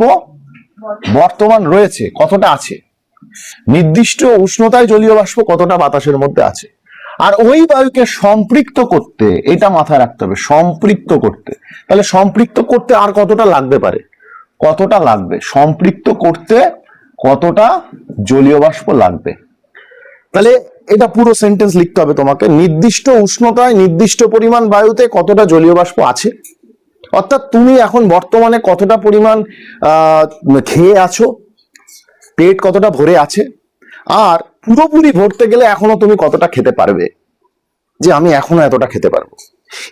বর্তমান রয়েছে, কতটা আছে, নির্দিষ্ট উষ্ণতায় জলীয় বাষ্প কতটা বাতাসের মধ্যে আছে। আর ওই বায়ুকে সম্পৃক্ত করতে, এটা মাথায় রাখতে হবে, সম্পৃক্ত করতে, তাহলে সম্পৃক্ত করতে আর কতটা লাগতে পারে, কতটা লাগবে, সম্পৃক্ত করতে কতটা জলীয় বাষ্প লাগবে। তাহলে এটা পুরো সেন্টেন্স লিখতে হবে তোমাকে, নির্দিষ্ট উষ্ণতায় নির্দিষ্ট পরিমাণ বায়ুতে কতটা জলীয় বাষ্প আছে, অর্থাৎ তুমি এখন বর্তমানে কতটা পরিমাণ খেয়ে আছো, পেট কতটা ভরে আছে, আর পুরোপুরি ভরতে গেলে এখনো তুমি কতটা খেতে পারবে, যে আমি এখনো এতটা খেতে পারবো।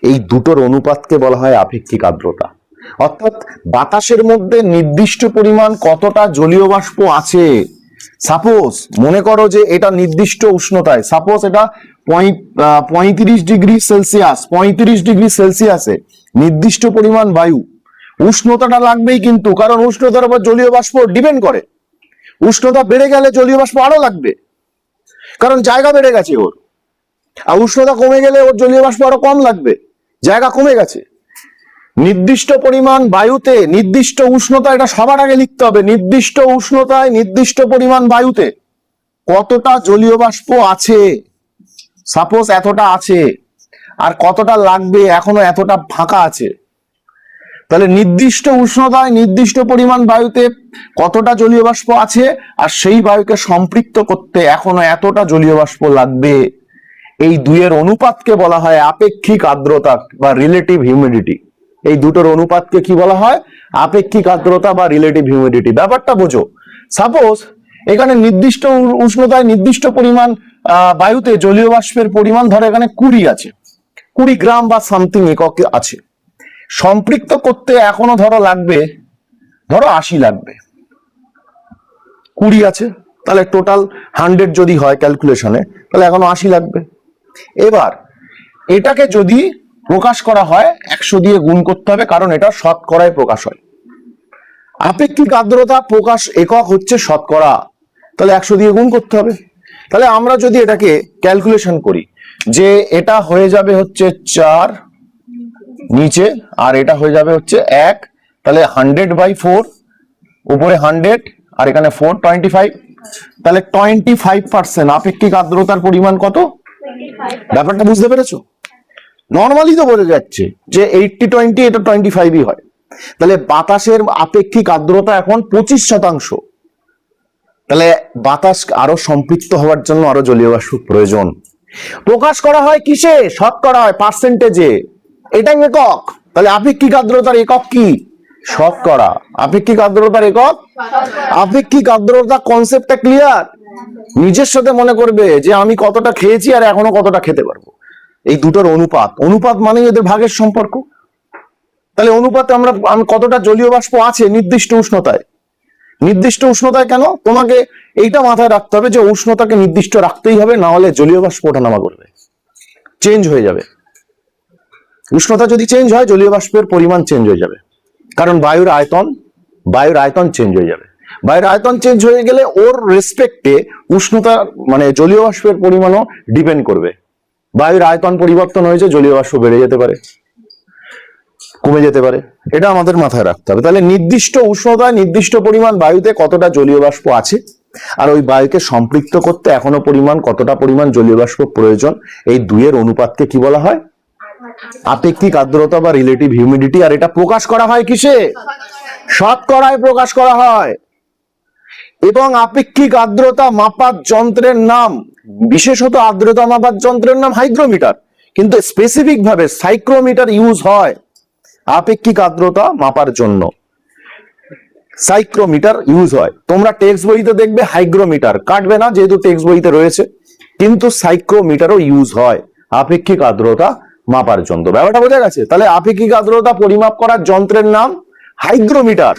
এই দুটোর অনুপাতকে বলা হয় আপেক্ষিক আর্দ্রতা। অর্থাৎ বাতাসের মধ্যে নির্দিষ্ট পরিমাণ কতটা জলীয় বাষ্প আছে, সাপোজ মনে করো যে এটা নির্দিষ্ট উষ্ণতায়, সাপোজ এটা 35 ডিগ্রি সেলসিয়াস, 35 ডিগ্রি সেলসিয়াসে নির্দিষ্ট পরিমাণ বায়ু, উষ্ণতাটা লাগবেই কিন্তু, কারণ উষ্ণতার উপর জলীয় বাষ্প ডিপেন্ড করে। উষ্ণতা বেড়ে গেলে জলীয় বাষ্প আরো লাগবে, কারণ জায়গা বেড়ে গেছে ওর, আর উষ্ণতা কমে গেলে ওর জলীয় বাষ্প আরো কম লাগবে, জায়গা কমে গেছে। নির্দিষ্ট পরিমাণ বায়ুতে নির্দিষ্ট উষ্ণতা, এটা সবার আগে লিখতে হবে, নির্দিষ্ট উষ্ণতায় নির্দিষ্ট পরিমাণ বায়ুতে কতটা জলীয় বাষ্প আছে, সাপোজ এতটা আছে, আর কতটা লাগবে, এখনো এতটা ফাঁকা আছে। তাহলে নির্দিষ্ট উষ্ণতায় নির্দিষ্ট পরিমাণ বায়ুতে কতটা জলীয় বাষ্প আছে, আর সেই বায়ুকে সম্পৃক্ত করতে এখনো এতটা জলীয় বাষ্প লাগবে। এই দুইয়ের অনুপাতকে বলা হয় আপেক্ষিক আর্দ্রতা বা রিলেটিভ হিউমিডিটি। এই দুটোর অনুপাতকে কি বলা হয়, আপেক্ষিক আর্দ্রতা বা রিলেটিভ হিউমিডিটি। ব্যাপারটা বোঝো, সাপোজ এখানে নির্দিষ্ট উষ্ণতায় নির্দিষ্ট পরিমাণ বায়ুতে জলীয় বাষ্পের পরিমাণ ধরো এখানে 20 আছে, 20 গ্রাম বা সামথিং একক আছে, সম্পৃক্ত করতে এখনো ধরো লাগবে, ধরো 80 লাগবে, 20 আছে, তাহলে টোটাল 100 যদি হয় ক্যালকুলেশনে, তাহলে এখনো 80 লাগবে। এবার এটাকে যদি প্রকাশ করা হয় 100 দিয়ে গুণ করতে হবে, কারণ এটা শতকরায় প্রকাশ হয়। আপেক্ষিক আর্দ্রতা প্রকাশ একক হচ্ছে শতকরা, তাহলে 100 দিয়ে গুণ করতে হবে। তাহলে আমরা যদি এটাকে ক্যালকুলেশন করি, যে এটা হয়ে যাবে হচ্ছে 4 নিচে, আর এটা হয়ে যাবে হচ্ছে 1, তাহলে 100/4, উপরে 100 আর এখানে 4, 25, তাহলে 25% আপেক্ষিক আর্দ্রতার পরিমাণ কত, ব্যাপারটা বুঝতে পেরেছো? নর্মালি তো বোঝা যাচ্ছে যে 80-20, এটা 25ই হয়। তাহলে বাতাসের আপেক্ষিক আর্দ্রতা এখন 25%। তাহলে বাতাস আরো সম্পৃক্ত হওয়ার জন্য আরো জলীয় বাষ্প প্রয়োজন। প্রকাশ করা হয় কিসে, শতকরা হয়, পার্সেন্টেজে, এটাই একক। তাহলে আপেক্ষিক আর্দ্রতার একক কি, শতকরা। আপেক্ষিক আর্দ্রতার একক, আপেক্ষিক আর্দ্রতা কনসেপ্টটা ক্লিয়ার? নিজের সাথে মনে করবে যে আমি কতটা খেয়েছি আর এখনো কতটা খেতে পারবো। এই দুটোর অনুপাত, অনুপাত মানে এদের ভাগের সম্পর্ক। তাহলে অনুপাতে আমি কতটা জলীয় বাষ্প আছে নির্দিষ্ট উষ্ণতায়, নির্দিষ্ট উষ্ণতায় কেন, তোমাকে এইটা মাথায় রাখতে হবে যে উষ্ণতাকে নির্দিষ্ট রাখতেই হবে, না হলে জলীয় বাষ্প ওঠানামা করবে, চেঞ্জ হয়ে যাবে। উষ্ণতা যদি চেঞ্জ হয় জলীয় বাষ্পের পরিমাণ চেঞ্জ হয়ে যাবে, কারণ বায়ুর আয়তন চেঞ্জ হয়ে যাবে। বায়ুর আয়তন চেঞ্জ হয়ে গেলে ওর রেসপেক্টে উষ্ণতা মানে জলীয় বাষ্পের পরিমাণও ডিপেন্ড করবে। বায়ুর আয়তন পরিবর্তন হয়েছে, জলীয় বাষ্প বেড়ে যেতে পারে, কমে যেতে পারে, এটা আমাদের মাথায় রাখতে হবে। তাহলে নির্দিষ্ট উষ্ণতায় নির্দিষ্ট পরিমাণ বায়ুতে কতটা জলীয় বাষ্প আছে, আর ওই বায়ুকে সম্পৃক্ত করতে এখনো কতটা পরিমাণ জলীয় বাষ্প প্রয়োজন, এই দুইয়ের অনুপাতকে কি বলা হয়, আপেক্ষিক আর্দ্রতা বা রিলেটিভ হিউমিডিটি। আর এটা প্রকাশ করা হয় কিসে, শতকরায় প্রকাশ করা হয়। এবং আপেক্ষিক আর্দ্রতা মাপার যন্ত্রের নাম, বিশেষত আর্দ্রতা মাপার যন্ত্রের নাম হাইগ্রোমিটার, কিন্তু স্পেসিফিক ভাবে সাইক্রোমিটার ইউজ হয় আপেক্ষিক আর্দ্রতা মাপার জন্য। সাইক্রোমিটার ইউজ হয়, তোমরা টেক্সট বইতে দেখবে হাইগ্রোমিটার, কাটবে না যেহেতু টেক্সট বইতে রয়েছে, কিন্তু সাইক্রোমিটারও ইউজ হয় আপেক্ষিক আর্দ্রতা মাপার যন্ত্র। ব্যাপারটা বোঝা গেছে? তাহলে আপেক্ষিক আর্দ্রতা পরিমাপ করার যন্ত্রের নাম হাইগ্রোমিটার।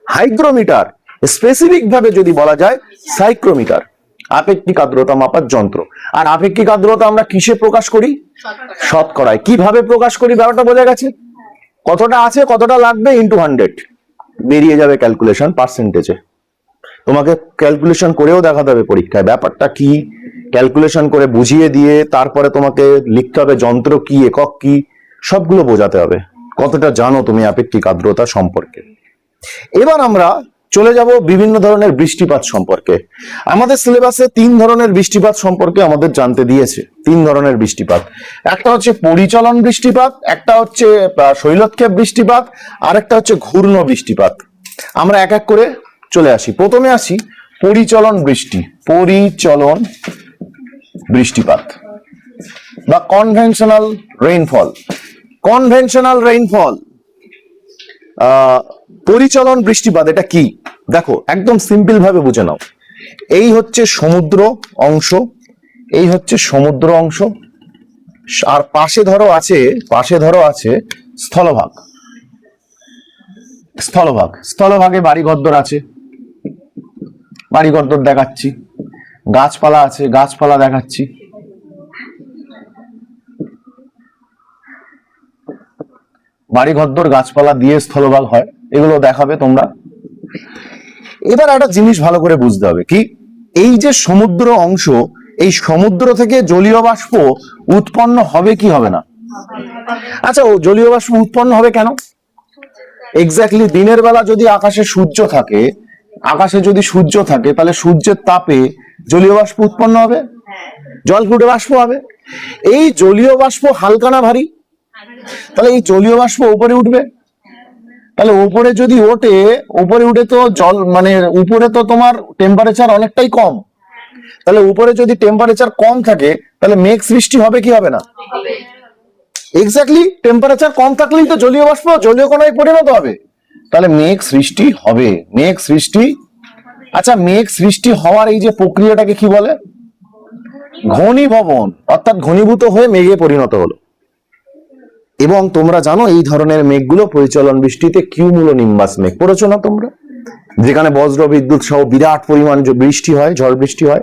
হাইগ্রোমিটার স্পেসিফিক ভাবে যদি বলা যায় সাইক্রোমিটার। আপেক্ষিক আর্দ্রতা মাপার যন্ত্র। আর আপেক্ষিক আর্দ্রতা আমরা কিসে প্রকাশ করি? শতকরায়। কিভাবে প্রকাশ করি ব্যাপারটা বোঝা গেছে? কতটা আছে, কতটা লাগবে, ইন্টু 100 বেরিয়ে যাবে ক্যালকুলেশন পার্সেন্টেজে। তোমাকে ক্যালকুলেশন করেও দেখাতে হবে পরীক্ষায় ব্যাপারটা কি, ক্যালকুলেশন করে বুঝিয়ে দিয়ে তারপরে তোমাকে লিখতে হবে যন্ত্র কি, একক কি, সবগুলো বোঝাতে হবে কতটা জানো তুমি আপেক্ষিক আর্দ্রতা সম্পর্কে। এবার আমরা চলে যাব বিভিন্ন ধরনের বৃষ্টিপাত সম্পর্কে। আমাদের সিলেবাসে 3 ধরনের বৃষ্টিপাত সম্পর্কে আমাদের জানতে দিয়েছে। 3 ধরনের বৃষ্টিপাত, একটা হচ্ছে পরিচলন বৃষ্টিপাত, একটা হচ্ছে শৈলক্ষেপ বৃষ্টিপাত, আর একটা হচ্ছে ঘূর্ণ বৃষ্টিপাত। আমরা এক এক করে চলে আসি। প্রথমে আসি পরিচলন বৃষ্টি, পরিচলন বৃষ্টিপাত বা কনভেনশনাল রেইনফল। কনভেনশনাল রেইনফল, পরিচলন বৃষ্টিপাত এটা কি? দেখো একদম সিম্পল ভাবে বুঝে নাও। এই হচ্ছে সমুদ্র অংশ, এই হচ্ছে সমুদ্র অংশ, আর পাশে ধরো আছে স্থলভাগ। স্থলভাগে বাড়িঘরদর আছে, বাড়িঘরদর দেখাচ্ছি, গাছপালা আছে, গাছপালা দেখাচ্ছি, বাড়িঘরদর গাছপালা দিয়ে স্থলভাগ হয়, এগুলো দেখাবে তোমরা। এবার একটা জিনিস ভালো করে বুঝতে হবে কি, এই যে সমুদ্র অংশ, এই সমুদ্র থেকে জলীয় বাষ্প উৎপন্ন হবে কি হবে না? আচ্ছা, ও জলীয় বাষ্প উৎপন্ন হবে কেন? এক্স্যাক্টলি দিনের বেলা যদি আকাশে সূর্য থাকে, তাহলে সূর্যের তাপে জলীয় বাষ্প উৎপন্ন হবে, জল ফুটে বাষ্প হবে। এই জলীয় বাষ্প হালকা না ভারী? তাহলে এই জলীয় বাষ্প উপরে উঠবে, তাহলে উপরে যদি ওঠে, উপরে উঠে তো জল মানে উপরে তো তোমার টেম্পারেচার অনেকটাই কম, তাহলে উপরে যদি টেম্পারেচার কম থাকে তাহলে মেঘ সৃষ্টি হবে কি হবে না? এক্স্যাক্টলি টেম্পারেচার কম থাকলেই তো জলীয় বাষ্প জলীয় কণায় পরিণত হবে, তাহলে মেঘ সৃষ্টি হবে। মেঘ সৃষ্টি, আচ্ছা মেঘ সৃষ্টি হওয়ার এই যে প্রক্রিয়াটাকে কি বলে? ঘনীভবন, অর্থাৎ ঘনীভূত হয়ে মেঘে পরিণত হলো। এবং তোমরা জানো এই ধরনের মেঘগুলো পরিচলন বৃষ্টিতে কিউমুলোনিম্বাস মেঘ পড়েছো না তোমরা? যেখানে বজ্র বিদ্যুৎ সহ বিরাট পরিমাণ বৃষ্টি হয়, ঝড় বৃষ্টি হয়,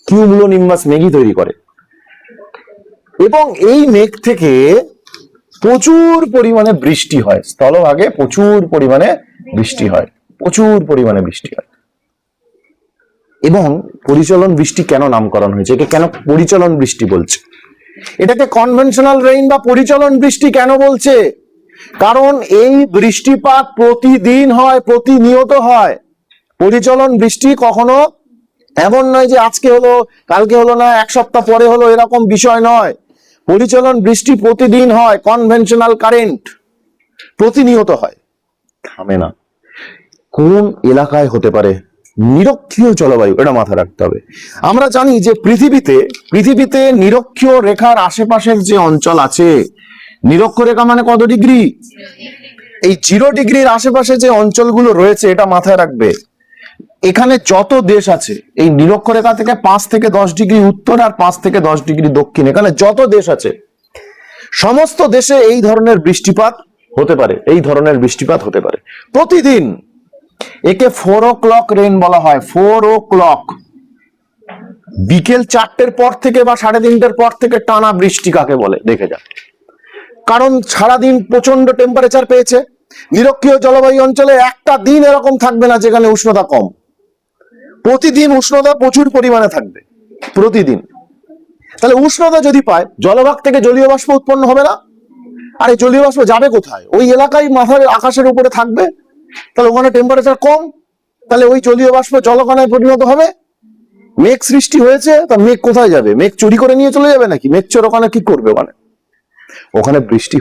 কিউমুলোনিম্বাস মেঘই তৈরি করে। এবং এই মেঘ থেকে প্রচুর পরিমাণে বৃষ্টি হয়, স্থলভাগে প্রচুর পরিমাণে বৃষ্টি হয়। এবং পরিচলন বৃষ্টি কেন নামকরণ হয়েছে, একে কেন পরিচলন বৃষ্টি বলছে? এটাকে কনভেনশনাল রেইন বা পরিচলন বৃষ্টি কেন বলছে? কারণ এই বৃষ্টিপাত প্রতিদিন হয়, প্রতিনিয়ত হয়। পরিচলন বৃষ্টি কখনো এমন নয় যে আজকে হলো কালকে হলো না, এক সপ্তাহ পরে হলো, এরকম বিষয় নয়। পরিচলন বৃষ্টি প্রতিদিন হয়, কনভেনশনাল কারেন্ট প্রতিনিয়ত হয়, থামে না। কোন এলাকায় হতে পারে? নিরক্ষীয় জলবায়ু, এটা মাথায় রাখতে হবে। আমরা জানি যে পৃথিবীতে নিরক্ষীয় রেখার আশেপাশের যে অঞ্চল আছে, নিরক্ষ রেখা মানে কত ডিগ্রি? এই 0 ডিগ্রির আশেপাশে যে অঞ্চলগুলো রয়েছে এটা মাথায় রাখবে। এখানে যত দেশ আছে এই নিরক্ষরেখা থেকে 5 থেকে 10 ডিগ্রি উত্তর আর 5 থেকে 10 ডিগ্রি দক্ষিণ, এখানে যত দেশ আছে সমস্ত দেশে এই ধরনের বৃষ্টিপাত হতে পারে, প্রতিদিন। একে 4 o'clock রেইন বলা হয়। 4 o'clock, বিকেল 4টের পর থেকে বা 3:30টার পর থেকে টানা বৃষ্টি কাকে বলে দেখে যা। কারণ সারাদিন প্রচন্ড টেম্পারেচার পেয়েছে। নিরক্ষীয় জলবায়ু অঞ্চলে একটা দিন এরকম থাকবে না যেখানে উষ্ণতা কম, প্রতিদিন উষ্ণতা প্রচুর পরিমাণে থাকবে, প্রতিদিন। তাহলে উষ্ণতা যদি পায়, জলভাগ থেকে জলীয় বাষ্প উৎপন্ন হবে না? আর এই জলীয় বাষ্প যাবে কোথায়? ওই এলাকায় মাথার আকাশের উপরে থাকবে, তাহলে ওখানে টেম্পারেচার কম, তাহলে ওই জলীয় বাষ্প জলকণায় পরিণত হবে। মেঘ সৃষ্টি হয়েছে, তা মেঘ কোথায় যাবে? মেঘ চুরি করে নিয়ে চলে যাবে নাকি? মেঘ চোর ওখানে কি করবে? ওখানে বৃষ্টি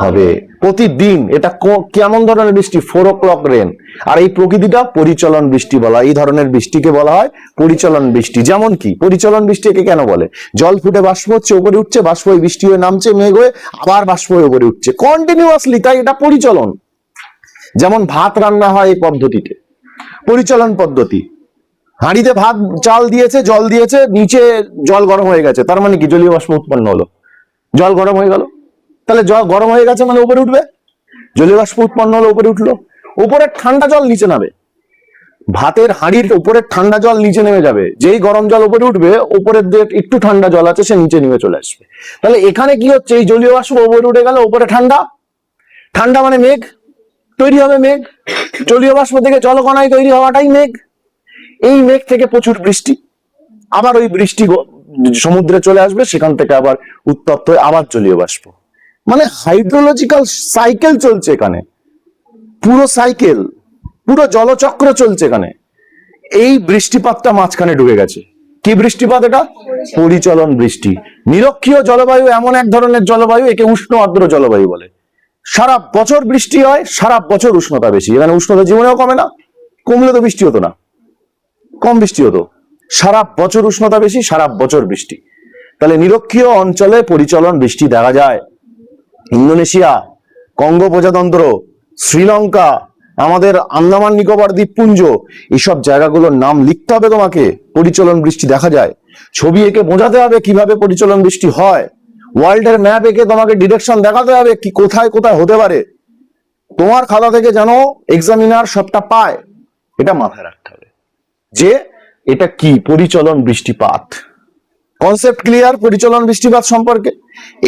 হবে, প্রতিদিন। এটা কেমন ধরনের বৃষ্টি? 4 o'clock রেন। আর এই প্রকৃতিটা পরিচলন বৃষ্টি বলা, এই ধরনের বৃষ্টিকে বলা হয় পরিচলন বৃষ্টি। যেমন কি পরিচলন বৃষ্টিকে কেন বলে? জল ফুটে বাষ্প হচ্ছে, উপরে উঠছে, বাষ্প হয়ে বৃষ্টি হয়ে নামছে, মেঘ হয়ে আবার বাষ্প হয়ে উপরে উঠছে কন্টিনিউয়াসলি, তাই এটা পরিচলন। যেমন ভাত রান্না হয় এই পদ্ধতিতে, পরিচলন পদ্ধতি। হাঁড়িতে ভাত চাল দিয়েছে, জল দিয়েছে, নিচে জল গরম হয়ে গেছে, তার মানে কি? জলীয় বাষ্প উৎপন্ন হলো, জল গরম হয়ে গেল, তাহলে জল গরম হয়ে গেছে মানে উপরে উঠবে, জলীয় বাষ্প উৎপন্ন হলো, উপরে উঠলো, উপরে ঠান্ডা জল নিচে নামে, ভাতের হাঁড়ির উপরের ঠান্ডা জল নিচে নেমে যাবে, যেই গরম জল উপরে উঠবে উপরের যে একটু ঠান্ডা জল আছে সে নিচে নেমে চলে আসবে। তাহলে এখানে কি হচ্ছে, এই জলীয় বাষ্প উপরে উঠে গেল, উপরে ঠান্ডা, ঠান্ডা মানে মেঘ তৈরি হবে, মেঘ জলীয় বাষ্প থেকে জলকণায় তৈরি হওয়াটাই মেঘ। এই মেঘ থেকে প্রচুর বৃষ্টি, আবার ওই বৃষ্টি সমুদ্রে চলে আসবে, সেখান থেকে আবার উত্তপ্ত হয়ে আবার জলীয় বাষ্প, মানে হাইড্রোলজিক্যাল সাইকেল চলছে এখানে, পুরো সাইকেল, পুরো জলচক্র চলছে এখানে। এই বৃষ্টিপাতটা মাঝখানে ঢুকে গেছে। কি বৃষ্টিপাত এটা? পরিচলন বৃষ্টি। নিরক্ষীয় জলবায়ু এমন এক ধরনের জলবায়ু, একে উষ্ণ আর্দ্র জলবায়ু বলে। সারা বছর বৃষ্টি হয়, সারা বছর উষ্ণতা বেশি। এখানে উষ্ণতা জীবনেও কমে না, কমলে তো বৃষ্টি হতো না, কম বৃষ্টি হতো। সারা বছর উষ্ণতা বেশি, সারা বছর বৃষ্টি। তাহলে নিরক্ষীয় অঞ্চলে পরিচলন বৃষ্টি দেখা যায়। ইন্দোনেশিয়া, কঙ্গো প্রজাতন্ত্র, শ্রীলঙ্কা, আমাদের আন্দামান নিকোবর দ্বীপপুঞ্জ, এইসব জায়গাগুলোর নাম লিখতে হবে তোমাকে। পরিচলন বৃষ্টি দেখা যায়, ছবি এঁকে বোঝাতে হবে কিভাবে পরিচলন বৃষ্টি হয়। ওয়ার্ল্ডের ম্যাপ এঁকে তোমাকে ডিরেকশন দেখাতে হবে কি কোথায় কোথায় হতে পারে। তোমার খাতা থেকে যেন এক্সামিনার সবটা পায়, এটা মাথায় রাখতে হবে যে এটা কি পরিচলন বৃষ্টিপাত। কনসেপ্ট ক্লিয়ার পরিচলন বৃষ্টিপাত সম্পর্কে।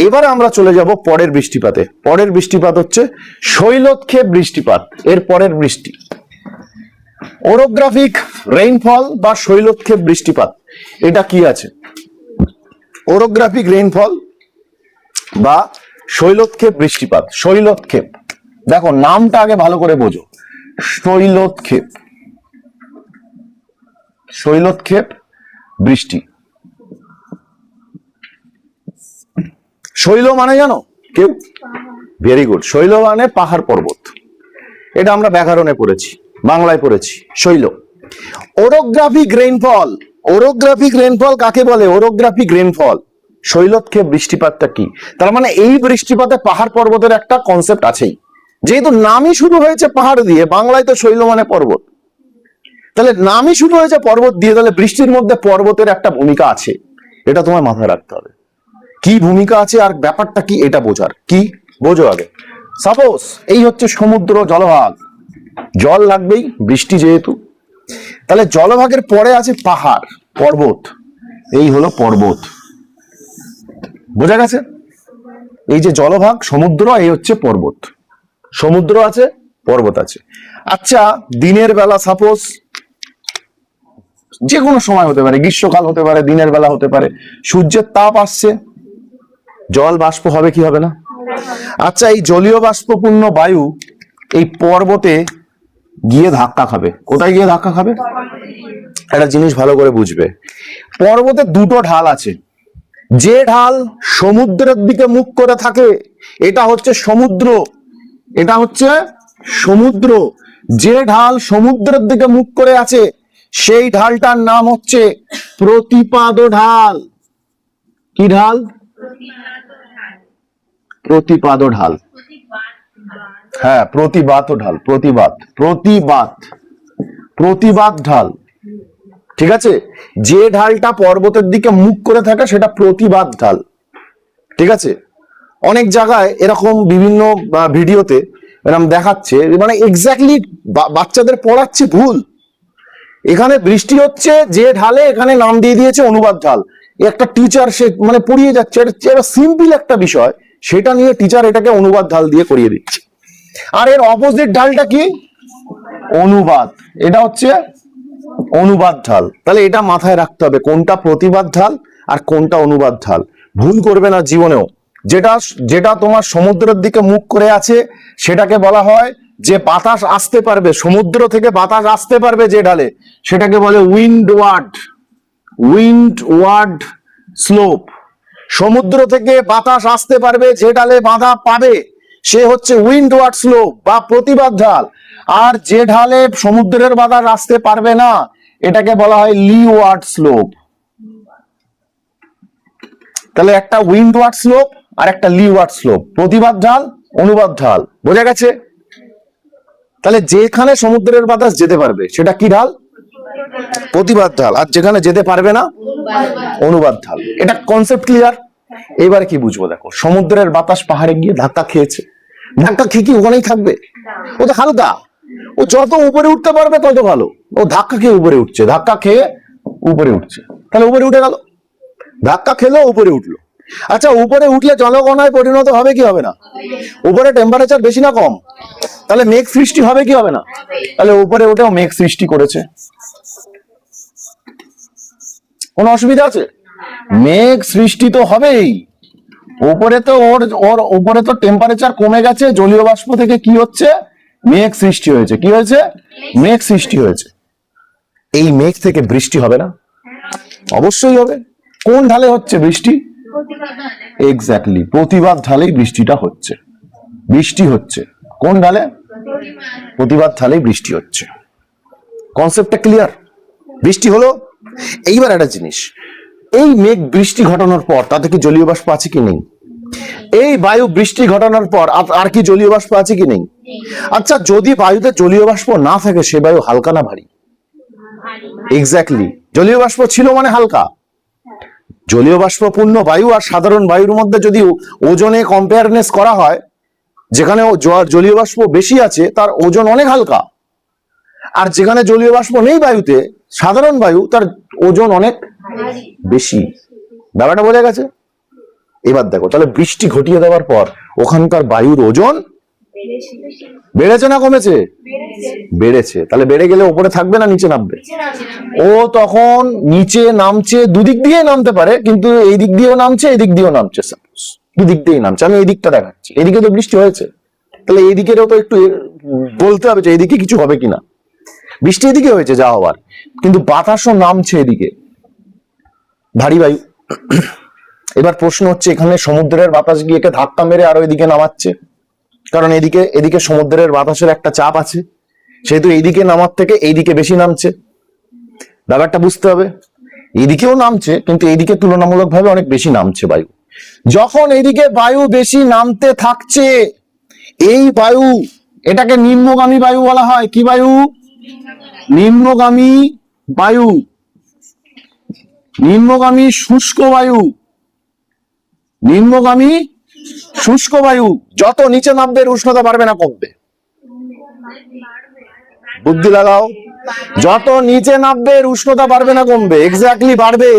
এবারে আমরা চলে যাব পরের বৃষ্টিপাতে। পরের বৃষ্টিপাত হচ্ছে শৈলক্ষেপ বৃষ্টিপাত, এর পরের বৃষ্টি। ওরোগ্রাফিক রেইনফল বা শৈলক্ষেপ বৃষ্টিপাত, এটা কি আছে? ওরোগ্রাফিক রেইনফল বা শৈলক্ষেপ বৃষ্টিপাত। শৈলক্ষেপ, দেখো নামটা আগে ভালো করে বোঝো। শৈলক্ষেপ, শৈলক্ষেপ বৃষ্টি। শৈল মানে জানো কেউ? Very good. শৈল মানে পাহাড় পর্বত, এটা আমরা ব্যাকরণে পড়েছি, বাংলায় পড়েছি শৈল। ওরোগ্রাফিক রেইনফল, ওরোগ্রাফিক রেইনফল কাকে বলে? ওরোগ্রাফিক রেইনফল, শৈলক্ষেপ বৃষ্টিপাতটা কি? তার মানে এই বৃষ্টিপাতে পাহাড় পর্বতের একটা কনসেপ্ট আছেই, যেহেতু নামই শুরু হয়েছে পাহাড় দিয়ে, বাংলায় তো শৈল মানে পর্বত, তাহলে নামই শুরু হয়েছে পর্বত দিয়ে, তাহলে বৃষ্টির মধ্যে পর্বতের একটা ভূমিকা আছে, এটা তোমার মাথায় রাখতে হবে। কি ভূমিকা আছে আর ব্যাপারটা কি এটা বোঝার, কি বোঝো আগে। সাপোজ এই হচ্ছে সমুদ্র জলভাগ, জল লাগবেই বৃষ্টি যেহেতু, তাহলে জলভাগের পরে আছে পাহাড় পর্বত, এই হলো পর্বত, বোঝা গেছে? এই যে জলভাগ সমুদ্র, এই হচ্ছে পর্বত, সমুদ্র আছে পর্বত আছে। আচ্ছা দিনের বেলা সাপোজ যে কোনো সময় হতে পারে, গ্রীষ্মকাল হতে পারে, দিনের বেলা হতে পারে, সূর্যের তাপ আসছে, জল বাষ্প হবে কি হবে না? আচ্ছা এই জলীয় বাষ্পপূর্ণ বায়ু এই পর্বতে গিয়ে ধাক্কা খাবে। কোথায় গিয়ে ধাক্কা খাবে? একটা জিনিস ভালো করে বুঝবে, পর্বতে দুটো ঢাল আছে, যে ঢাল সমুদ্রের দিকে মুখ করে থাকে এটা হচ্ছে সমুদ্র, এটা হচ্ছে সমুদ্র। যে ঢাল সমুদ্রের দিকে মুখ করে আছে সেই ঢালটার নাম হচ্ছে প্রতিপাদ ঢাল। কি ঢাল? প্রতিপাদ ঢাল। হ্যাঁ প্রতিবাদ ঢাল, প্রতিবাদ, প্রতিবাদ, প্রতিবাদ ঢাল, ঠিক আছে? যে ঢালটা পর্বতের দিকে মুখ করে থাকে সেটা প্রতিবাদ ঢাল, ঠিক আছে? অনেক জায়গায় এরকম বিভিন্ন ভিডিওতে এরকম দেখাচ্ছে, মানে এক্স্যাক্টলি বাচ্চাদের পড়াচ্ছে ভুল। এখানে বৃষ্টি হচ্ছে যে ঢালে, এখানে নাম দিয়ে দিয়েছে অনুবাদ ঢাল। একটা টিচার সে মানে পড়িয়ে যাচ্ছে, এটা সিম্পল একটা বিষয়, সেটা নিয়ে টিচার এটাকে অনুবাদ ঢাল দিয়ে করিয়ে দিচ্ছে। আর এর অপোজিট ঢালটা কি? অনুবাদ, এটা হচ্ছে অনুবাদ ঢাল। তাহলে এটা মাথায় রাখতে হবে কোনটা প্রতিবাদ ঢাল আর কোনটা অনুবাদ ঢাল, ভুল করবে না জীবনেও। যেটা যেটা তোমার সমুদ্রের দিকে মুখ করে আছে সেটাকে বলা হয় যে বাতাস আসতে পারবে, সমুদ্র থেকে বাতাস আসতে পারবে যে ঢালে, সেটাকে বলে উইন্ডওয়ার্ড, উইন্ডওয়ার্ড স্লোপ। সমুদ্র থেকে বাতাস আসতে পারবে যে ঢালে বাধা পাবে সে হচ্ছে উইন্ডওয়ার্ড স্লোপ বা প্রতিবাদ ঢাল। আর যে ঢালে সমুদ্রের বাতাস আসতে পারবে না এটাকে বলা হয় লিওয়ার্ড স্লোপ। তাহলে একটা উইন্ডওয়ার্ড স্লোপ আর একটা লিওয়ার্ড স্লোপ, প্রতিবাদ ঢাল অনুবাদ ঢাল, বোঝা গেছে? তাহলে যেখানে সমুদ্রের বাতাস যেতে পারবে সেটা কি ঢাল? প্রতিবাদ ঢাল, আর যেখানে যেতে পারবে না অনুবাদ ঢাল। এটা কনসেপ্ট ক্লিয়ার? এবারে কি বুঝবো, দেখো সমুদ্রের বাতাস পাহাড়ে গিয়ে ধাক্কা খেয়েছে, ধাক্কা খেয়ে কি ওখানেই থাকবে? ও তো হালকা, ও যত উপরে উঠতে পারবে তত ভালো, ও ধাক্কা খেয়ে উপরে উঠছে, ধাক্কা খেয়ে উপরে উঠছে, তাহলে উপরে উঠে গেল, ধাক্কা খেলো উপরে উঠলো। আচ্ছা, উপরে উঠলে জলকণায় পরিণত হবে কি হবে না? উপরে টেম্পারেচার বেশি না কম? তাহলে মেঘ সৃষ্টি হবে কি হবে না? তাহলে উপরে উঠেও মেঘ সৃষ্টি করেছে। কোনো অসুবিধা আছে? মেঘ সৃষ্টি তো হবেই। উপরে তো ওর উপরে তো টেম্পারেচার কমে গেছে, জলীয় বাষ্প থেকে কি হচ্ছে? মেঘ সৃষ্টি হয়েছে। কি হয়েছে? মেঘ সৃষ্টি হয়েছে। এই মেঘ থেকে বৃষ্টি হবে না? অবশ্যই হবে। কোন ঢালে হচ্ছে বৃষ্টি? এক্স্যাক্টলি, প্রতিবাদ ঢালেই বৃষ্টিটা হচ্ছে। বৃষ্টি হচ্ছে কোন ঢালে? প্রতিবাদ ঢালেই বৃষ্টি হচ্ছে। কনসেপ্টটা ক্লিয়ার? বৃষ্টি হলো। এইবার একটা জিনিস, এই মেঘ বৃষ্টি ঘটানোর পর তাতে কি জলীয় বাষ্প আছে কি নেই? এই বায়ু বৃষ্টি ঘটানোর পর আর কি জলীয় বাষ্প আছে কি নেই? আচ্ছা, যদি বায়ুতে জলীয় বাষ্প না থাকে সে বায়ু হালকা না ভারী? এক্স্যাক্টলি, জলীয় বাষ্প ছিল মানে হালকা। জলীয় বাষ্পপূর্ণ বায়ু আর সাধারণ বায়ুর মধ্যে যদি ওজনে কম্পেয়ারনেস করা হয়, যেখানে জলীয় বাষ্প বেশি আছে তার ওজন অনেক হালকা, আর যেখানে জলীয় বাষ্প নেই বায়ুতে, সাধারণ বায়ু, তার ওজন অনেক বেশি। ব্যাপারটা বোঝা গেছে? এবার দেখো, তাহলে বৃষ্টি ঘটিয়ে দেওয়ার পর ওখানকার বায়ুর ওজন বেড়েছে না কমেছে? বেড়েছে। তাহলে বেড়ে গেলে উপরে থাকবে না নিচে নামবে? ও তখন নিচে নামছে, দুদিক দিয়ে নামতে পারে, কিন্তু এই দিক দিয়েও নামছে, এই দিক দিয়েও নামছে। সাপোজ দুদিক দিয়েই নামছে, আমি এই দিকটা দেখাচ্ছি, এদিকে তো বৃষ্টি হয়েছে, তাহলে এই দিকেরও তো একটু বলতে হবে যে এদিকে কিছু হবে কিনা। বৃষ্টি এদিকে হয়েছে যা হওয়ার, কিন্তু বাতাসও নামছে এদিকে, ভারী বায়ু। এবার প্রশ্ন হচ্ছে, এখানে সমুদ্রের বাতাস গিয়ে একে ধাক্কা মেরে আরো এদিকে নামাচ্ছে, কারণ এদিকে সমুদ্রের বাতাসের একটা চাপ আছে, সেহেতু এইদিকে নামার থেকে এইদিকে বেশি নামছে। ব্যাপারটা বুঝতে হবে, এইদিকেও নামছে কিন্তু এইদিকে তুলনামূলকভাবে অনেক বেশি নামছে বায়ু। যখন এইদিকে বায়ু বেশি নামতে থাকছে, এই বায়ু, এটাকে নিম্নগামী বায়ু বলা হয়। কি বায়ু? নিম্নগামী বায়ু, নিম্নগামী শুষ্ক বায়ু, নিম্নগামী শুষ্ক বায়ু। যত নিচে নামবে উষ্ণতা বাড়বে না কমবে? বুদ্ধি লাগাও। যত নিচে নামবে উষ্ণতা বাড়বে না কমবে? এক্স্যাক্টলি বাড়বে।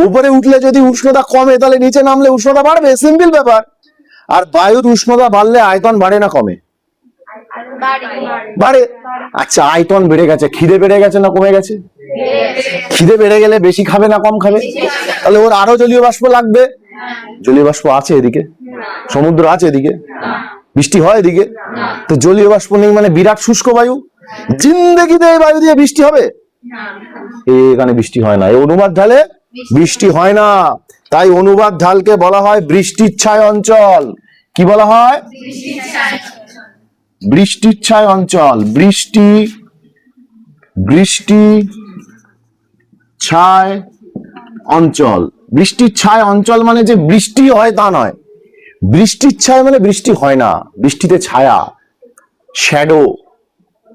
উপরে উঠলে যদি উষ্ণতা কমে, তাহলে নিচে নামলে উষ্ণতা বাড়বে, সিম্পল ব্যাপার। আর বায়ুর উষ্ণতা বাড়লে আয়তন বাড়ে না কমে? বাড়ে। আচ্ছা, আয়তন বেড়ে গেছে, খিদে বেড়ে গেছে না কমে গেছে? খিদে বেড়ে গেলে বেশি খাবে না কম খাবে? তাহলে ওর আরো জলীয় বাষ্প লাগবে। জলীয় বাষ্প আছে এদিকে, সমুদ্র আছে এদিকে, বৃষ্টি হয় এদিকে, তো জলীয় বাষ্প নেই মানে বিরাট শুষ্ক বায়ু। জিন্দেগিতে এই বায়ু দিয়ে বৃষ্টি হবে? এখানে বৃষ্টি হয় না, এই অনুবাদ ঢালে বৃষ্টি হয় না। তাই অনুবাদ ঢালকে বলা হয় বৃষ্টির ছায় অঞ্চল। কি বলা হয়? বৃষ্টির ছায় অঞ্চল। বৃষ্টি ছায় অঞ্চল। বৃষ্টির ছায় অঞ্চল মানে যে বৃষ্টি হয় তা নয়। বৃষ্টির ছায় মানে বৃষ্টি হয় না, বৃষ্টিতে ছায়া, শ্যাডো,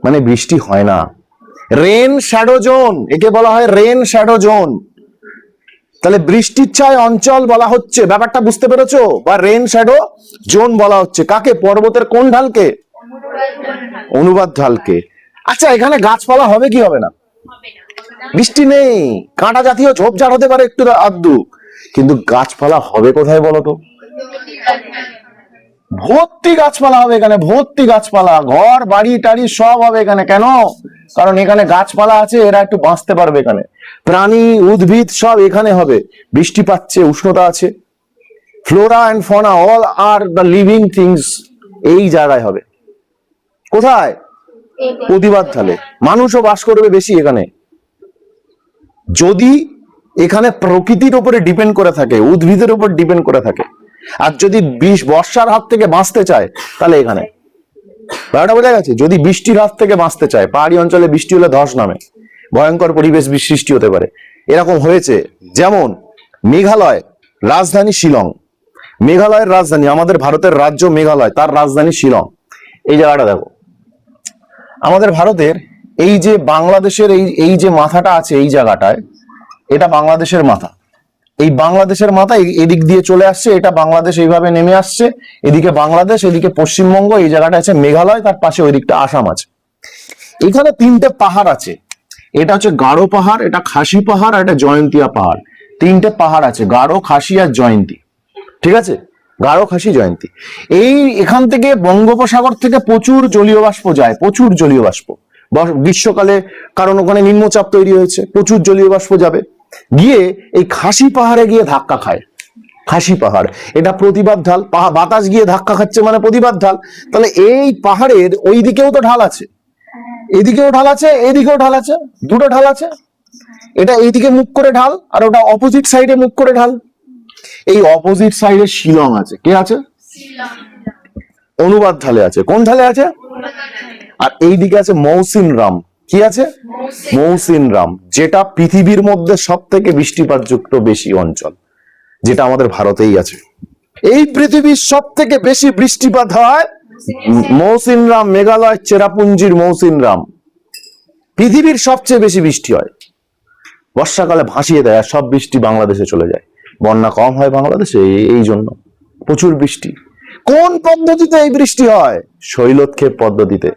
মানে বৃষ্টি হয় না। রেন শ্যাডো জোন, একে বলা হয় রেন শ্যাডো জোন। তাহলে বৃষ্টির ছায় অঞ্চল বলা হচ্ছে, ব্যাপারটা বুঝতে পেরেছো? বা রেন শ্যাডো জোন বলা হচ্ছে কাকে? পর্বতের কোন ঢালকে? অনুবাদ ঢালকে। আচ্ছা, এখানে গাছপালা হবে কি হবে না? বৃষ্টি নেই, কাঁটা জাতীয় ঝোপঝাড় হতে পারে একটু আধটু, কিন্তু গাছপালা হবে কোথায় বলতো? ভর্তি গাছপালা হবে এখানে, ভর্তি গাছপালা, ঘর বাড়ি টাড়ি সব হবে এখানে। কেন? কারণ এখানে গাছপালা আছে, এরা একটু বাঁচতে পারবে এখানে। প্রাণী উদ্ভিদ সব এখানে হবে, বৃষ্টি পাচ্ছে, উষ্ণতা আছে। Flora and fauna all are the living things এই জায়গায় হবে। কোথায়? প্রতিবাদ ঢালে। মানুষও বাস করবে বেশি এখানে। যদি এখানে প্রকৃতির উপরে ডিপেন্ড করে থাকে, উদ্ভিদের উপর ডিপেন্ড করে থাকে, আর যদি বর্ষার হাত থেকে বাঁচতে চায় তাহলে এখানে। ব্যাপারটা বোঝা গেছে? যদি বৃষ্টির হাত থেকে বাঁচতে চায়, পাহাড়ি অঞ্চলে বৃষ্টি হলে ধস নামে, ভয়ঙ্কর পরিবেশ সৃষ্টি হতে পারে। এরকম হয়েছে, যেমন মেঘালয় রাজধানী শিলং, মেঘালয়ের রাজধানী, আমাদের ভারতের রাজ্য মেঘালয়, তার রাজধানী শিলং। এই জায়গাটা দেখো, আমাদের ভারতের এই যে বাংলাদেশের এই যে মাথাটা আছে এই জায়গাটায়, এটা বাংলাদেশের মাথা। এই বাংলাদেশের মাথা এদিক দিয়ে চলে আসছে, এটা বাংলাদেশ এইভাবে নেমে আসছে, এদিকে বাংলাদেশ, এদিকে পশ্চিমবঙ্গ, এই জায়গাটা আছে মেঘালয়, তার পাশে ওই দিকটা আসাম আছে। এখানে তিনটে পাহাড় আছে, এটা হচ্ছে গাঢ় পাহাড়, এটা খাসি পাহাড়, আর এটা জয়ন্তিয়া পাহাড়। তিনটে পাহাড় আছে, গাঢ়, খাসি আর জয়ন্তী। ঠিক আছে, গাঢ়, খাসি, জয়ন্তী। এখান থেকে বঙ্গোপসাগর থেকে প্রচুর জলীয় বাষ্প যায়, প্রচুর জলীয় বাষ্প গ্রীষ্মকালে, কারণ ওখানে নিম্নচাপ তৈরি হয়েছে, প্রচুর জলীয় বাষ্প যাবে, গিয়ে এই খাসি পাহাড়ে গিয়ে ধাক্কা খায়। খাসি পাহাড় এটা প্রতিবাদ ঢাল, বাতাস গিয়ে ধাক্কা খাচ্ছে মানে প্রতিবাদ ঢাল। তাহলে এই পাহাড়ের ওই দিকেও তো ঢাল আছে, এদিকেও ঢাল আছে, এদিকেও ঢাল আছে, দুটো ঢাল আছে। এটা এইদিকে মুখ করে ঢাল, আর ওটা অপোজিট সাইডে মুখ করে ঢাল। এই অপোজিট সাইডে শিলং আছে, কে আছে? অনুবাদ ঢালে আছে। কোন ঢালে আছে? আর এইদিকে আছে মৌসিনরাম। কি আছে? মৌসিনরাম, যেটা পৃথিবীর মধ্যে সব থেকে বৃষ্টিপাতযুক্ত বেশি অঞ্চল, যেটা আমাদের ভারতেই আছে। এই পৃথিবীর সব থেকে বেশি বৃষ্টিপাত হয় মৌসিনরাম, মেঘালয় চেরাপুঞ্জির মৌসিনরাম। পৃথিবীর সবচেয়ে বেশি বৃষ্টি হয়, বর্ষাকালে ভাসিয়ে দেয়, আর সব বৃষ্টি বাংলাদেশে চলে যায়। বন্যা কম হয় বাংলাদেশে এই জন্য, প্রচুর বৃষ্টি। কোন পদ্ধতিতে এই বৃষ্টি হয়? শৈলক্ষেপ পদ্ধতিতে।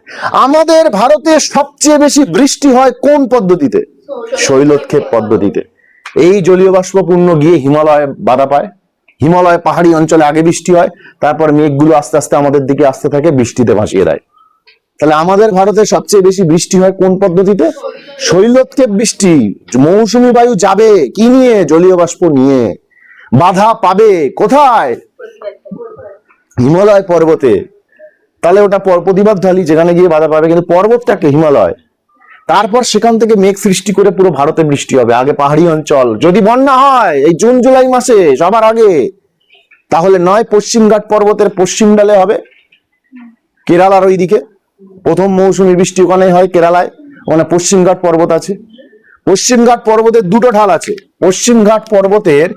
আমাদের ভারতে সবচেয়ে বেশি বৃষ্টি হয় কোন পদ্ধতিতে? শৈলক্ষেপ পদ্ধতিতে। এই জলীয় বাষ্পপূর্ণ গিয়ে হিমালয়ে বাধা পায়, হিমালয় পাহাড়ি অঞ্চলে আগে বৃষ্টি হয়, তারপর মেঘগুলো আস্তে আস্তে আমাদের দিকে আসতে থাকে, বৃষ্টিতে ভাসিয়ে দেয়। তাহলে আমাদের ভারতে সবচেয়ে বেশি বৃষ্টি হয় কোন পদ্ধতিতে? শৈলক্ষেপ বৃষ্টি। মৌসুমী বায়ু যাবে কি নিয়ে? জলীয় বাষ্প নিয়ে। বাধা পাবে কোথায়? হিমালয় পর্বতে। তাহলে ওটা প্রতিবাদ ঢালি, যেখানে গিয়ে বাধা পাবে, কিন্তু পর্বতটাকে হিমালয়। তারপর সেখান থেকে মেঘ সৃষ্টি করে পুরো ভারতে বৃষ্টি হবে। আগে পাহাড়ি অঞ্চল, যদি বন্যা হয় এই জুন জুলাই মাসে সবার আগে, তাহলে নয় পশ্চিমঘাট পর্বতের পশ্চিম ঢালে হবে, কেরালার ওইদিকে প্রথম মৌসুমী বৃষ্টি ওখানে হয়, কেরালায়। ওখানে পশ্চিমঘাট পর্বত আছে। পশ্চিমঘাট পর্বতের দুটো ঢাল আছে। পশ্চিমঘাট পর্বতের,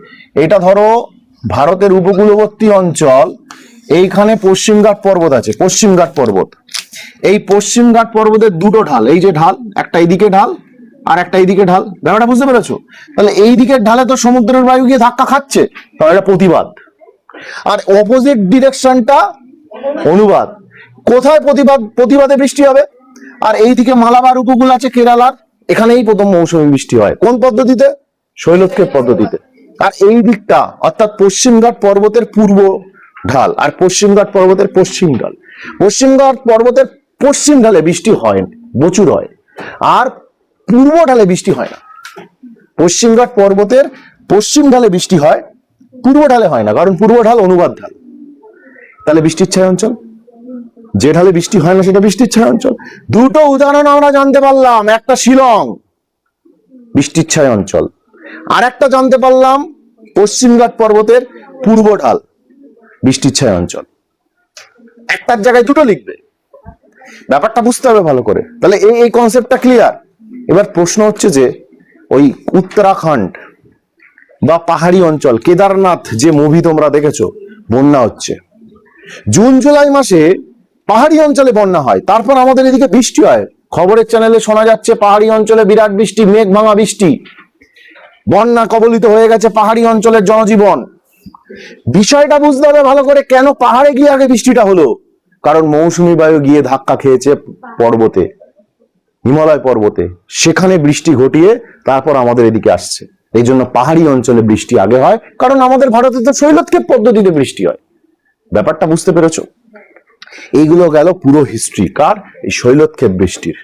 এটা ধরো ভারতের উপকূলবর্তী অঞ্চল, এইখানে পশ্চিমঘাট পর্বত আছে, পশ্চিমঘাট পর্বত। এই পশ্চিমঘাট পর্বতের দুটো ঢাল, এই যে ঢাল, একটা এইদিকে ঢাল আর একটা এইদিকে ঢাল, ব্যাপারটা বুঝতে পেরেছো? তাহলে এই দিকের ঢালে তো সমুদ্রের বায়ু গিয়ে ধাক্কা খাচ্ছে, তাহলে এটা প্রতিবাদ। আর অপোজিট ডিরেকশনটা অনুবাদ। কোথায় প্রতিবাদে বৃষ্টি হবে? আর এইদিকে মালাবার উপকূল আছে কেরালার, এখানেই প্রথম মৌসুমী বৃষ্টি হয়। কোন পদ্ধতিতে? শৈলক্ষেপ পদ্ধতিতে। আর এই দিকটা অর্থাৎ পশ্চিমঘাট পর্বতের পূর্ব ঢাল আর পশ্চিমঘাট পর্বতের পশ্চিম ঢাল। পশ্চিমঘাট পর্বতের পশ্চিম ঢালে বৃষ্টি হয়, প্রচুর হয়, আর পূর্ব ঢালে বৃষ্টি হয় না। পশ্চিমঘাট পর্বতের পশ্চিম ঢালে বৃষ্টি হয়, পূর্ব ঢালে হয় না, কারণ পূর্ব ঢাল অনুবাদ ঢাল। তাহলে বৃষ্টির ছায়া অঞ্চল। যে ঢালে বৃষ্টি হয় না সেটা বৃষ্টির ছায়া অঞ্চল। দুটো উদাহরণ আমরা জানতে পারলাম, একটা শিলং বৃষ্টির ছায়া অঞ্চল, আর একটা জানতে পারলাম পশ্চিমঘাট পর্বতের পূর্ব ঢাল বৃষ্টির ছায়া অঞ্চল। একটার জায়গায় দুটো লিখবে, ব্যাপারটা বুঝতে হবে ভালো করে। তাহলে এই কনসেপ্টটা ক্লিয়ার। এবার প্রশ্ন হচ্ছে যে ওই উত্তরাখণ্ড বা পাহাড়ি অঞ্চল, কেদারনাথ যে মুভি তোমরা দেখেছো, বন্যা হচ্ছে জুন জুলাই মাসে, পাহাড়ি অঞ্চলে বন্যা হয়, তারপর আমাদের এদিকে বৃষ্টি হয়। খবরের চ্যানেলে শোনা যাচ্ছে পাহাড়ি অঞ্চলে বিরাট বৃষ্টি, মেঘ ভাঙা বৃষ্টি, বন্যা কবলিত হয়ে গেছে পাহাড়ি অঞ্চলের জনজীবন। বিষয়টা বুঝতে হবে ভালো করে, কেন পাহাড়ে গিয়ে আগে বৃষ্টিটা হলো? কারণ মৌসুমী বায়ু গিয়ে ধাক্কা খেয়েছে পর্বতে, হিমালয় পর্বতে, সেখানে বৃষ্টি ঘটিয়ে তারপর আমাদের এদিকে আসছে। এই জন্য পাহাড়ি অঞ্চলে বৃষ্টি আগে হয়, কারণ আমাদের ভারতে তো শৈলক্ষেপ পদ্ধতিতে বৃষ্টি হয়। ব্যাপারটা বুঝতে পেরেছো? এইগুলো গেল পুরো হিস্ট্রি কার? এই শৈলক্ষেপ বৃষ্টির।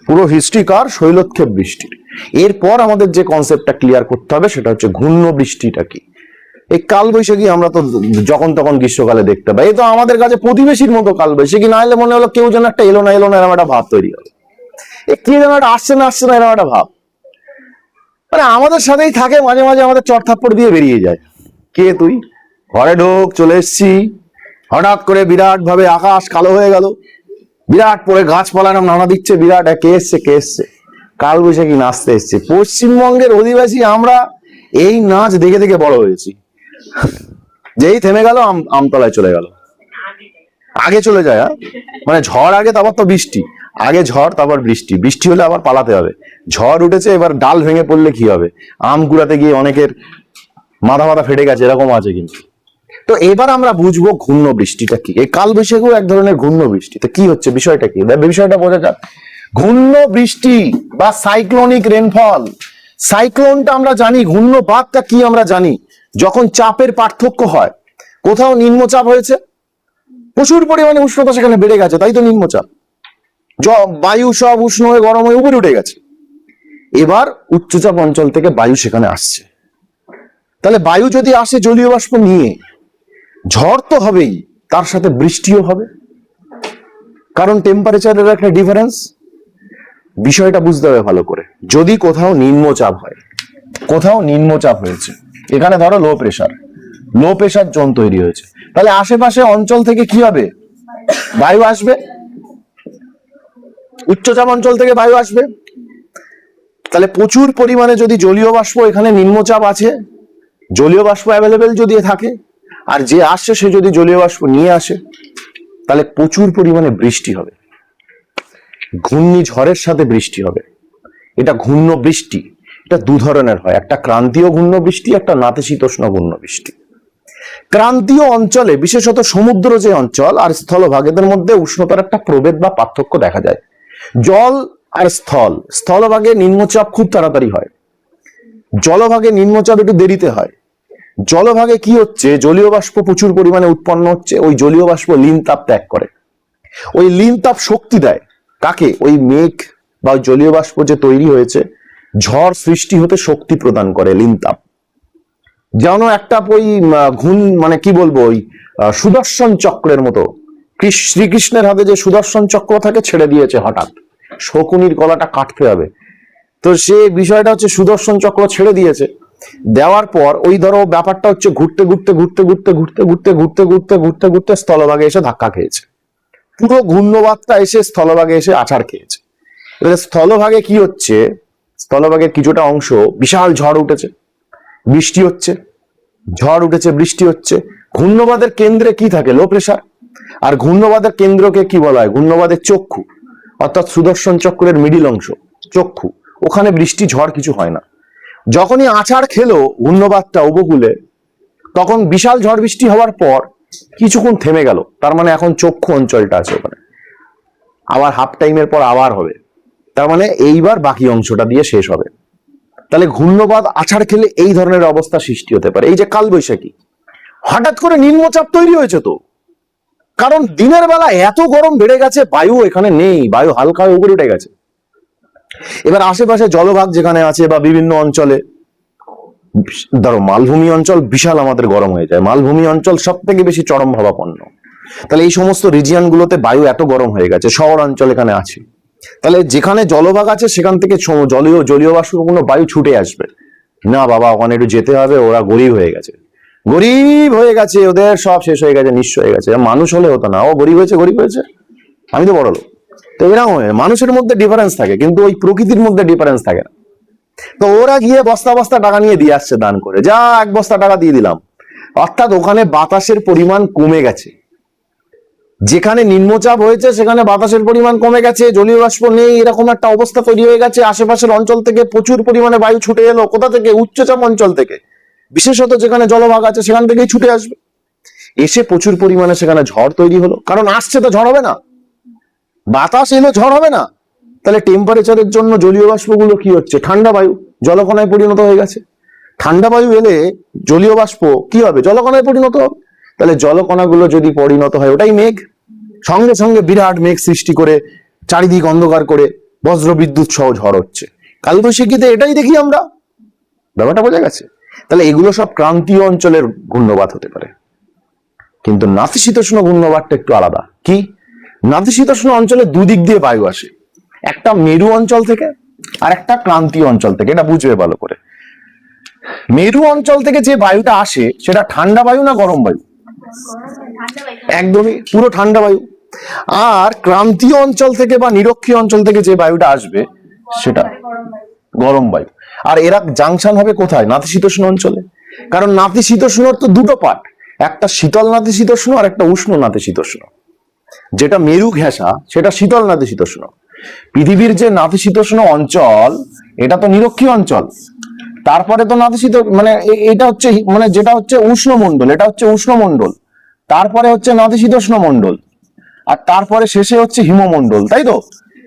পুরো হিস্ট্রি কার? শৈলক্ষেপ বৃষ্টির। এরপর আমাদের যে কনসেপ্টটা ক্লিয়ার করতে হবে সেটা হচ্ছে ঘূর্ণ বৃষ্টিটা কি। এই কালবৈশাখী আমরা তো যখন তখন গ্রীষ্মকালে দেখতে পাই, এই তো আমাদের কাছে প্রতিবেশীর মতো কালবৈশাখী না এলে মনে হলো কেউ যেন একটা এলো না এরকম একটা ভাব তৈরি হবে। এ কি যেন একটা আসছে না এরকম একটা ভাব, মানে আমাদের সাথেই থাকে, মাঝে মাঝে আমাদের চড়থাপ্পড় দিয়ে বেরিয়ে যায়। কে তুই? ঘরে ঢোক, চলে এসছি। হঠাৎ করে বিরাট ভাবে আকাশ কালো হয়ে গেল, বিরাট পরে গাছপালা নানা দিচ্ছে, বিরাট কে এসছে? কালবৈশাখী নাচতে এসছে। পশ্চিমবঙ্গের অধিবাসী আমরা এই নাচ দেখে দেখে বড় হয়েছি। যেই থেমে গেল আমতলায় চলে গেল, আগে চলে যায়। মানে ঝড় আগে, তারপর তো বৃষ্টি, আগে ঝড় তারপর বৃষ্টি, বৃষ্টি হলে আবার পালাতে হবে। ঝড় উঠেছে, এবার ডাল ভেঙে পড়লে কি হবে? আম কুড়াতে গিয়ে অনেকের মাথা ফেটে গেছে, এরকম আছে কিন্তু। তো এবার আমরা বুঝবো ঘূর্ণ বৃষ্টিটা কি। এই কালবৈশাখীও এক ধরনের ঘূর্ণ বৃষ্টি। তো কি হচ্ছে, বিষয়টা কি, বিষয়টা বোঝা যাক। ঘূর্ণ বৃষ্টি বা সাইক্লোনিক রেনফল, সাইক্লোনটা আমরা জানি, ঘূর্ণবাতটা কি আমরা জানি। যখন চাপের পার্থক্য হয়, কোথাও নিম্নচাপ হয়েছে, প্রচুর পরিমাণে উষ্ণতা সেখানে বেড়ে গেছে, তাই তো নিম্নচাপ। বায়ু সব উষ্ণ হয়ে গরম হয়ে উপরে উঠে গেছে। এবার উচ্চচাপ অঞ্চল থেকে বায়ু সেখানে আসছে। তাহলে বায়ু যদি আসে জলীয় বাষ্প নিয়ে, ঝড় তো হবেই, তার সাথে বৃষ্টিও হবে, কারণ টেম্পারেচারের একটা ডিফারেন্স। বিষয়টা বুঝতে হবে ভালো করে। যদি কোথাও নিম্নচাপ হয়, কোথাও নিম্নচাপ হয়েছে, এখানে ধরো লো প্রেশার জোন তৈরি হয়েছে, তাহলে আশেপাশে অঞ্চল থেকে কি হবে? বায়ু আসবে, উচ্চচাপ অঞ্চল থেকে বায়ু আসবে। তাহলে প্রচুর পরিমাণে যদি জলীয় বাষ্প, এখানে নিম্নচাপ আছে, জলীয় বাষ্প অ্যাভেলেবেল যদি থাকে, আর যে আসছে সে যদি জলীয় বাষ্প নিয়ে আসে, তাহলে প্রচুর পরিমাণে বৃষ্টি হবে, ঘূর্ণিঝড়ের সাথে বৃষ্টি হবে। এটা ঘূর্ণ বৃষ্টি। এটা দু ধরনের হয়, একটা ক্রান্তীয় ঘূর্ণ বৃষ্টি, একটা নাতিশীতোষ্ণ ঘূর্ণ বৃষ্টি। ক্রান্তীয় অঞ্চলে, বিশেষত সমুদ্র যে অঞ্চল আর স্থলভাগ, এদের মধ্যে উষ্ণতার একটা প্রভেদ বা পার্থক্য দেখা যায়। জল আর স্থলভাগে নিম্নচাপ খুব তাড়াতাড়ি হয়, জলভাগে নিম্নচাপ একটু দেরিতে হয়। জলভাগে কি হচ্ছে? জলীয় বাষ্প প্রচুর পরিমাণে উৎপন্ন হচ্ছে, ওই জলীয় বাষ্প লিন তাপ ত্যাগ করে, ওই লিন তাপ শক্তি দেয় কাকে? ওই মেঘ বা জলীয় বাষ্প যে তৈরি হয়েছে, ঝড় সৃষ্টি হতে শক্তি প্রদান করে লিন তাপ। যেন একটা ওই মানে কি বলবো, ওই সুদর্শন চক্রের মতো। শ্রীকৃষ্ণের হাতে যে সুদর্শন চক্র থাকে, ছেড়ে দিয়েছে হঠাৎ, শকুনির গলাটা কাটতে হবে, তো সে বিষয়টা হচ্ছে সুদর্শন চক্র ছেড়ে দিয়েছে। দেওয়ার পর ওই ধরো ব্যাপারটা হচ্ছে ঘুরতে ঘুরতে ঘুরতে ঘুরতে ঘুরতে ঘুরতে ঘুরতে ঘুরতে ঘুরতে ঘুরতে স্থলভাগে এসে ধাক্কা খেয়েছে, পুরো ঘূর্ণবাতটা এসে স্থলভাগে এসে আছাড় খেয়েছে। এবারে স্থলভাগে কি হচ্ছে? স্থলভাগের কিছুটা অংশ বিশাল ঝড় উঠেছে, বৃষ্টি হচ্ছে, ঝড় উঠেছে, বৃষ্টি হচ্ছে। ঘূর্ণবাদের কেন্দ্রে কি থাকে? Low pressure. আর ঘূর্ণবাদের কেন্দ্রকে কি বলা হয়? ঘূর্ণবাদের চক্ষু, অর্থাৎ সুদর্শন চক্রের মিডিল অংশ, চক্ষু। ওখানে বৃষ্টি ঝড় কিছু হয় না। যখনই আছাড় খেলো ঘূর্ণবাদটা উপকূলে, তখন বিশাল ঝড় বৃষ্টি হওয়ার পর কিছুক্ষণ থেমে গেল, তার মানে এখন চক্ষু অঞ্চলটা আছে ওখানে, আবার হাফ টাইমের পর আবার হবে, তার মানে এইবার বাকি অংশটা দিয়ে শেষ হবে। তাহলে ঘূর্ণবাদ আছাড় খেলে এই ধরনের অবস্থা সৃষ্টি হতে পারে। এই যে কালবৈশাখী, হঠাৎ করে নিম্নচাপ তৈরি হয়েছে, তো কারণ দিনের বেলা এত গরম বেড়ে গেছে, বায়ু এখানে নেই, বায়ু হালকা হয়ে উপরে উঠে গেছে। এবার আশেপাশে জলভাগ যেখানে আছে বা বিভিন্ন অঞ্চলে, ধরো মালভূমি অঞ্চল বিশাল আমাদের গরম হয়ে যায়, মালভূমি অঞ্চল সব থেকে বেশি চরম ভাবাপন্ন। তাহলে এই সমস্ত রিজিয়ন গুলোতে বায়ু এত গরম হয়ে গেছে, শহর অঞ্চল এখানে আছে, তাহলে যেখানে জলভাগ আছে সেখান থেকে জলীয় বাষ্পগুলো বায়ু ছুটে আসবে। না বাবা, ওখানে একটু যেতে হবে, ওরা গরিব হয়ে গেছে, ওদের সব শেষ হয়ে গেছে, নিঃস্ব হয়ে গেছে। মানুষ হলে হতো না, ও গরিব হয়েছে, আমি তো বড় লোক। তো এরকম মানুষের মধ্যে ডিফারেন্স থাকে, কিন্তু ওই প্রকৃতির মধ্যে ডিফারেন্স থাকে না। তো ওরা গিয়ে বস্তা বস্তা টাকা নিয়ে দিয়ে আসছে দান করে, যা 1 বস্তা টাকা দিয়ে দিলাম। অর্থাৎ ওখানে বাতাসের পরিমাণ কমে গেছে, যেখানে নিম্নচাপ হয়েছে সেখানে বাতাসের পরিমাণ কমে গেছে, জলীয় বাষ্প নেই, এরকম একটা অবস্থা তৈরি হয়ে গেছে। আশেপাশের অঞ্চল থেকে প্রচুর পরিমাণে বায়ু ছুটে এলো, কোথা থেকে? উচ্চচাপ অঞ্চল থেকে, বিশেষত যেখানে জলভাগ আছে সেখান থেকেই ছুটে আসবে, এসে প্রচুর পরিমাণে সেখানে ঝড় তৈরি হলো। কারণ আসছে তো, ঝড় হবে না, বাতাস এলো, ঝড় হবে না। তাহলে টেম্পারেচারের জন্য জলীয় বাষ্পগুলো কি হচ্ছে? ঠান্ডা বায়ু জলকণায় পরিণত হয়ে গেছে। ঠান্ডা বায়ু এলে জলীয় বাষ্প কি হবে? জলকণায় পরিণত হবে। তাহলে জলকণাগুলো যদি পরিণত হয়, ওটাই মেঘ, সঙ্গে সঙ্গে বিরাট মেঘ সৃষ্টি করে চারিদিক অন্ধকার করে বজ্র বিদ্যুৎ সহ ঝড় হচ্ছে। কালবৈশাখীতে এটাই দেখি আমরা। ব্যাপারটা বোঝা গেছে? তাহলে এগুলো সব ক্রান্তীয় অঞ্চলের ঘূর্ণবাত হতে পারে, কিন্তু নাতিশীতোষ্ণ ঘূর্ণবাতটা একটু আলাদা। কি? নাতিশীতোষ্ণ অঞ্চলে দুদিক দিয়ে বায়ু আসে, একটা মেরু অঞ্চল থেকে আর একটা ক্রান্তীয় অঞ্চল থেকে। এটা বুঝবে ভালো করে। মেরু অঞ্চল থেকে যে বায়ুটা আসে সেটা ঠান্ডা বায়ু না গরম বায়ু? একদমই পুরো ঠান্ডা বায়ু। আর ক্রান্তীয় অঞ্চল থেকে বা নিরক্ষীয় অঞ্চল থেকে যে বায়ুটা আসবে সেটা গরম বায়ু। আর এরা জাংশন হবে কোথায়? নাতিশীতোষ্ণ অঞ্চলে। কারণ নাতিশীতোষ্ণর তো দুটো পার্ট, একটা শীতল নাতিশীতোষ্ণ আর একটা উষ্ণ নাতিশীতোষ্ণ। যেটা মেরু ঘেঁষা সেটা শীতল নাতিশীতোষ্ণ। পৃথিবীর যে নাতিশীতোষ্ণ অঞ্চল, এটা তো নিরক্ষীয় অঞ্চল। তারপরে তো নাতিশীত মানে এটা হচ্ছে মানে যেটা হচ্ছে উষ্ণমণ্ডল, এটা হচ্ছে উষ্ণমণ্ডল। তারপরে হচ্ছে নাতিশীতোষ্ণ মণ্ডল, আর তারপরে শেষে হচ্ছে হিমমণ্ডল, তাই তো?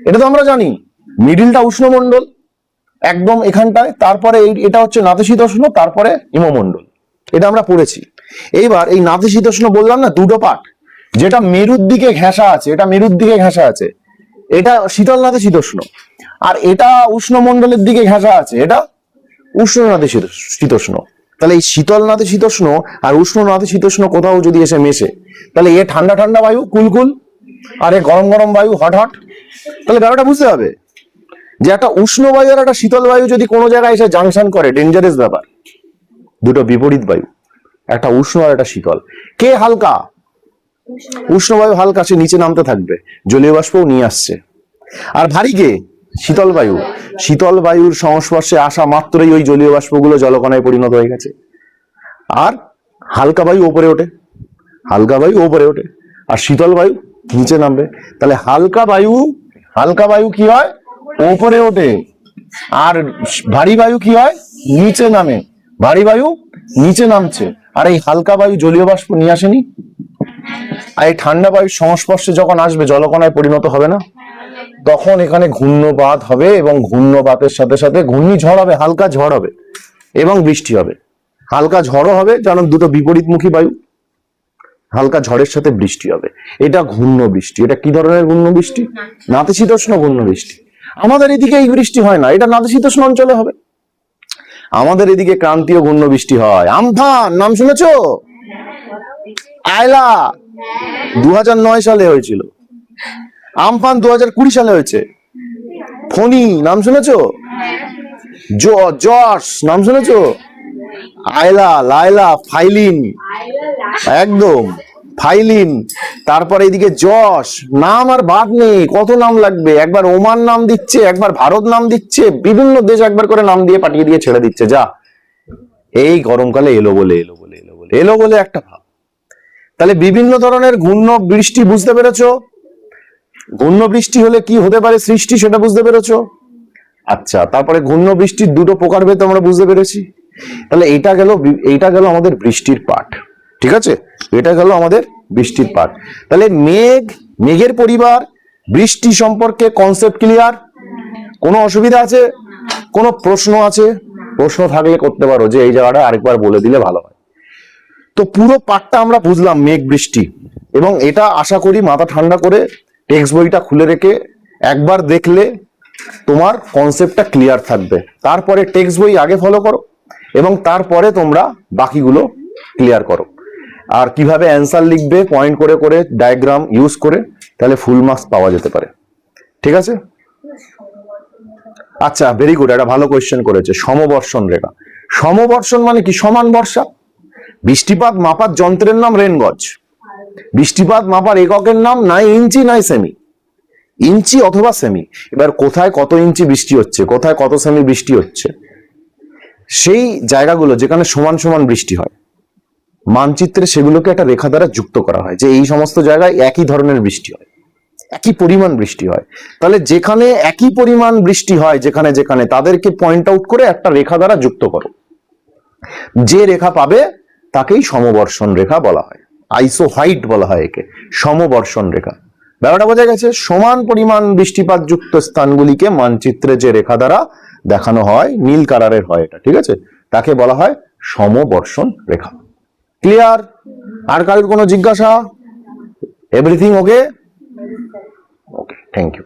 এটা তো আমরা জানি। মিডিলটা উষ্ণমণ্ডল একদম এখানটায়, তারপরে এটা হচ্ছে নাতিশীতোষ্ণ, তারপরে হিমমণ্ডল, এটা আমরা পড়েছি। এইবার এই নাতিশীতোষ্ণ বললাম না দুটো পার্ট, যেটা মেরুর দিকে ঘেঁষা আছে, এটা মেরুর দিকে ঘেঁষা আছে, এটা শীতল নাতিশীতোষ্ণ। আর এটা উষ্ণমণ্ডলের দিকে ঘেঁষা আছে, এটা উষ্ণ নাতিশীতোষ্ণ। তাহলে এই শীতল নাতিশীতোষ্ণ আর উষ্ণ নাতিশীতোষ্ণ কোথাও যদি এসে মেশে, তাহলে এ ঠান্ডা ঠান্ডা বায়ু কুলকুল, আর এ গরম গরম বায়ু হট হট। তাহলে ব্যাপারটা বুঝতে হবে যে একটা উষ্ণ বায়ু আর একটা শীতল বায়ু যদি কোনো জায়গায় এসে জাংশন করে, ডেঞ্জারাস ব্যাপার। দুটো বিপরীত বায়ু, একটা উষ্ণ আর একটা শীতল। কে হালকা? উষ্ণ বায়ু হালকা, সে নিচে নামতে থাকবে, জলীয় বাষ্পও নিয়ে আসছে। আর ভারী কে? শীতল বায়ু। শীতল বায়ুর সংস্পর্শে আসা মাত্রই ওই জলীয় বাষ্পগুলো জলকণায় পরিণত হয়ে গেছে। আর হালকা বায়ু ওপরে ওঠে, হালকা বায়ু ওপরে ওঠে, আর শীতল বায়ু নিচে নামবে। তাহলে হালকা বায়ু কি হয়? ওপরে ওঠে। আর ভারী বায়ু কি হয়? নিচে নামে। ভারী বায়ু নিচে নামছে, আর এই হালকা বায়ু জলীয় বাষ্প নিয়ে আসেনি। আর এই ঠান্ডা বায়ুর সংস্পর্শে যখন আসবে জলকণায় পরিণত হবে না, তখন এখানে ঘূর্ণপাত হবে, এবং ঘূর্ণপাতের সাথে সাথে ঘূর্ণিঝড় হবে, হালকা ঝড় হবে এবং বৃষ্টি হবে। হালকা ঝড়ও হবে, কারণ দুটো বিপরীতমুখী বায়ু, হালকা ঝড়ের সাথে বৃষ্টি হবে। এটা ঘূর্ণ বৃষ্টি। এটা কি ধরনের ঘূর্ণ বৃষ্টি? নাতিশীতোষ্ণ ঘূর্ণ বৃষ্টি। আমাদের এদিকে এই বৃষ্টি হয় না, এটা নাতিশীতোষ্ণ অঞ্চলে হবে। আমাদের এদিকে ক্রান্তীয় ঘূর্ণ বৃষ্টি হয়। আমফান নাম শুনেছো? আয়লা 2009 সালে হয়েছিল। আমফান 2020 সালে হয়েছে। ফণি নাম শুনেছো? জর্জ নাম শুনেছো? আয়লা, লায়লা, ফাইলিন, একদম ফাইলিন। তারপরে এদিকে যশ, নাম আর বাদ নেই, কত নাম লাগবে। একবার ওমান নাম দিচ্ছে, একবার ভারত নাম দিচ্ছে, বিভিন্ন দেশ একবার করে নাম দিয়ে পাঠিয়ে দিয়ে ছেড়ে দিচ্ছে। যা এই গরমকালে এলো বলে একটা ভাব। তাহলে বিভিন্ন ধরনের ঘূর্ণ বৃষ্টি বুঝতে পেরেছো? ঘূর্ণ বৃষ্টি হলে কি হতে পারে সৃষ্টি, সেটা বুঝতে পেরেছো? আচ্ছা, তারপরে ঘূর্ণ বৃষ্টির দুটো প্রকারভেদ আমরা বুঝতে পেরেছি। তাহলে এইটা গেল আমাদের বৃষ্টির পাঠ। ঠিক আছে, এটা গেল আমাদের বৃষ্টির পাঠ। তাহলে মেঘের পরিবার, বৃষ্টি সম্পর্কে কনসেপ্ট ক্লিয়ার? কোনো অসুবিধা আছে? কোনো প্রশ্ন আছে? প্রশ্ন থাকলে করতে পারো, যে এই জায়গাটা আরেকবার বলে দিলে ভালো হয়। তো পুরো পাঠটা আমরা বুঝলাম মেঘ বৃষ্টি, এবং এটা আশা করি মাথা ঠান্ডা করে টেক্সট বইটা খুলে রেখে একবার দেখলে তোমার কনসেপ্টটা ক্লিয়ার থাকবে। তারপরে টেক্সট বই আগে ফলো করো, এবং তারপরে তোমরা বাকিগুলো ক্লিয়ার করো। আর কিভাবে অ্যান্সার লিখবে পয়েন্ট করে করে, ডায়াগ্রাম ইউজ করে, তাহলে ফুল মার্কস পাওয়া যেতে পারে। ঠিক আছে? আচ্ছা, ভেরি গুড, একটা ভালো কোয়েশ্চেন করেছে। সমবর্ষণ রেখা। সমবর্ষণ মানে কি? সমান বর্ষা। বৃষ্টিপাত মাপার যন্ত্রের নাম রেনগজ। বৃষ্টিপাত মাপার এককের নাম নাই ইঞ্চি নাই সেমি, ইঞ্চি অথবা সেমি। এবার কোথায় কত ইঞ্চি বৃষ্টি হচ্ছে, কোথায় কত সেমি বৃষ্টি হচ্ছে, সেই জায়গাগুলো যেখানে সমান সমান বৃষ্টি হয়, মানচিত্রে সেগুলোকে একটা রেখা দ্বারা যুক্ত করা হয়, যে এই সমস্ত জায়গায় একই ধরনের বৃষ্টি হয়, একই পরিমাণ বৃষ্টি হয়। তাহলে যেখানে একই পরিমাণ বৃষ্টি হয়, যেখানে যেখানে, তাদেরকে পয়েন্ট আউট করে একটা রেখা দ্বারা যুক্ত করো। যে রেখা পাবে তাকেই সমবর্ষণ রেখা বলা হয়, আইসোহাইট বলা হয় একে, সমবর্ষণ রেখা। ব্যাপারটা বোঝা গেছে? সমান পরিমাণ বৃষ্টিপাত যুক্ত স্থানগুলিকে মানচিত্রে যে রেখা দ্বারা দেখানো হয়, নীল কালারের হয় এটা, ঠিক আছে, তাকে বলা হয় সমবর্ষণ রেখা। ক্লিয়ার? আর কারোর কোনো জিজ্ঞাসা? Everything okay? Okay, thank you.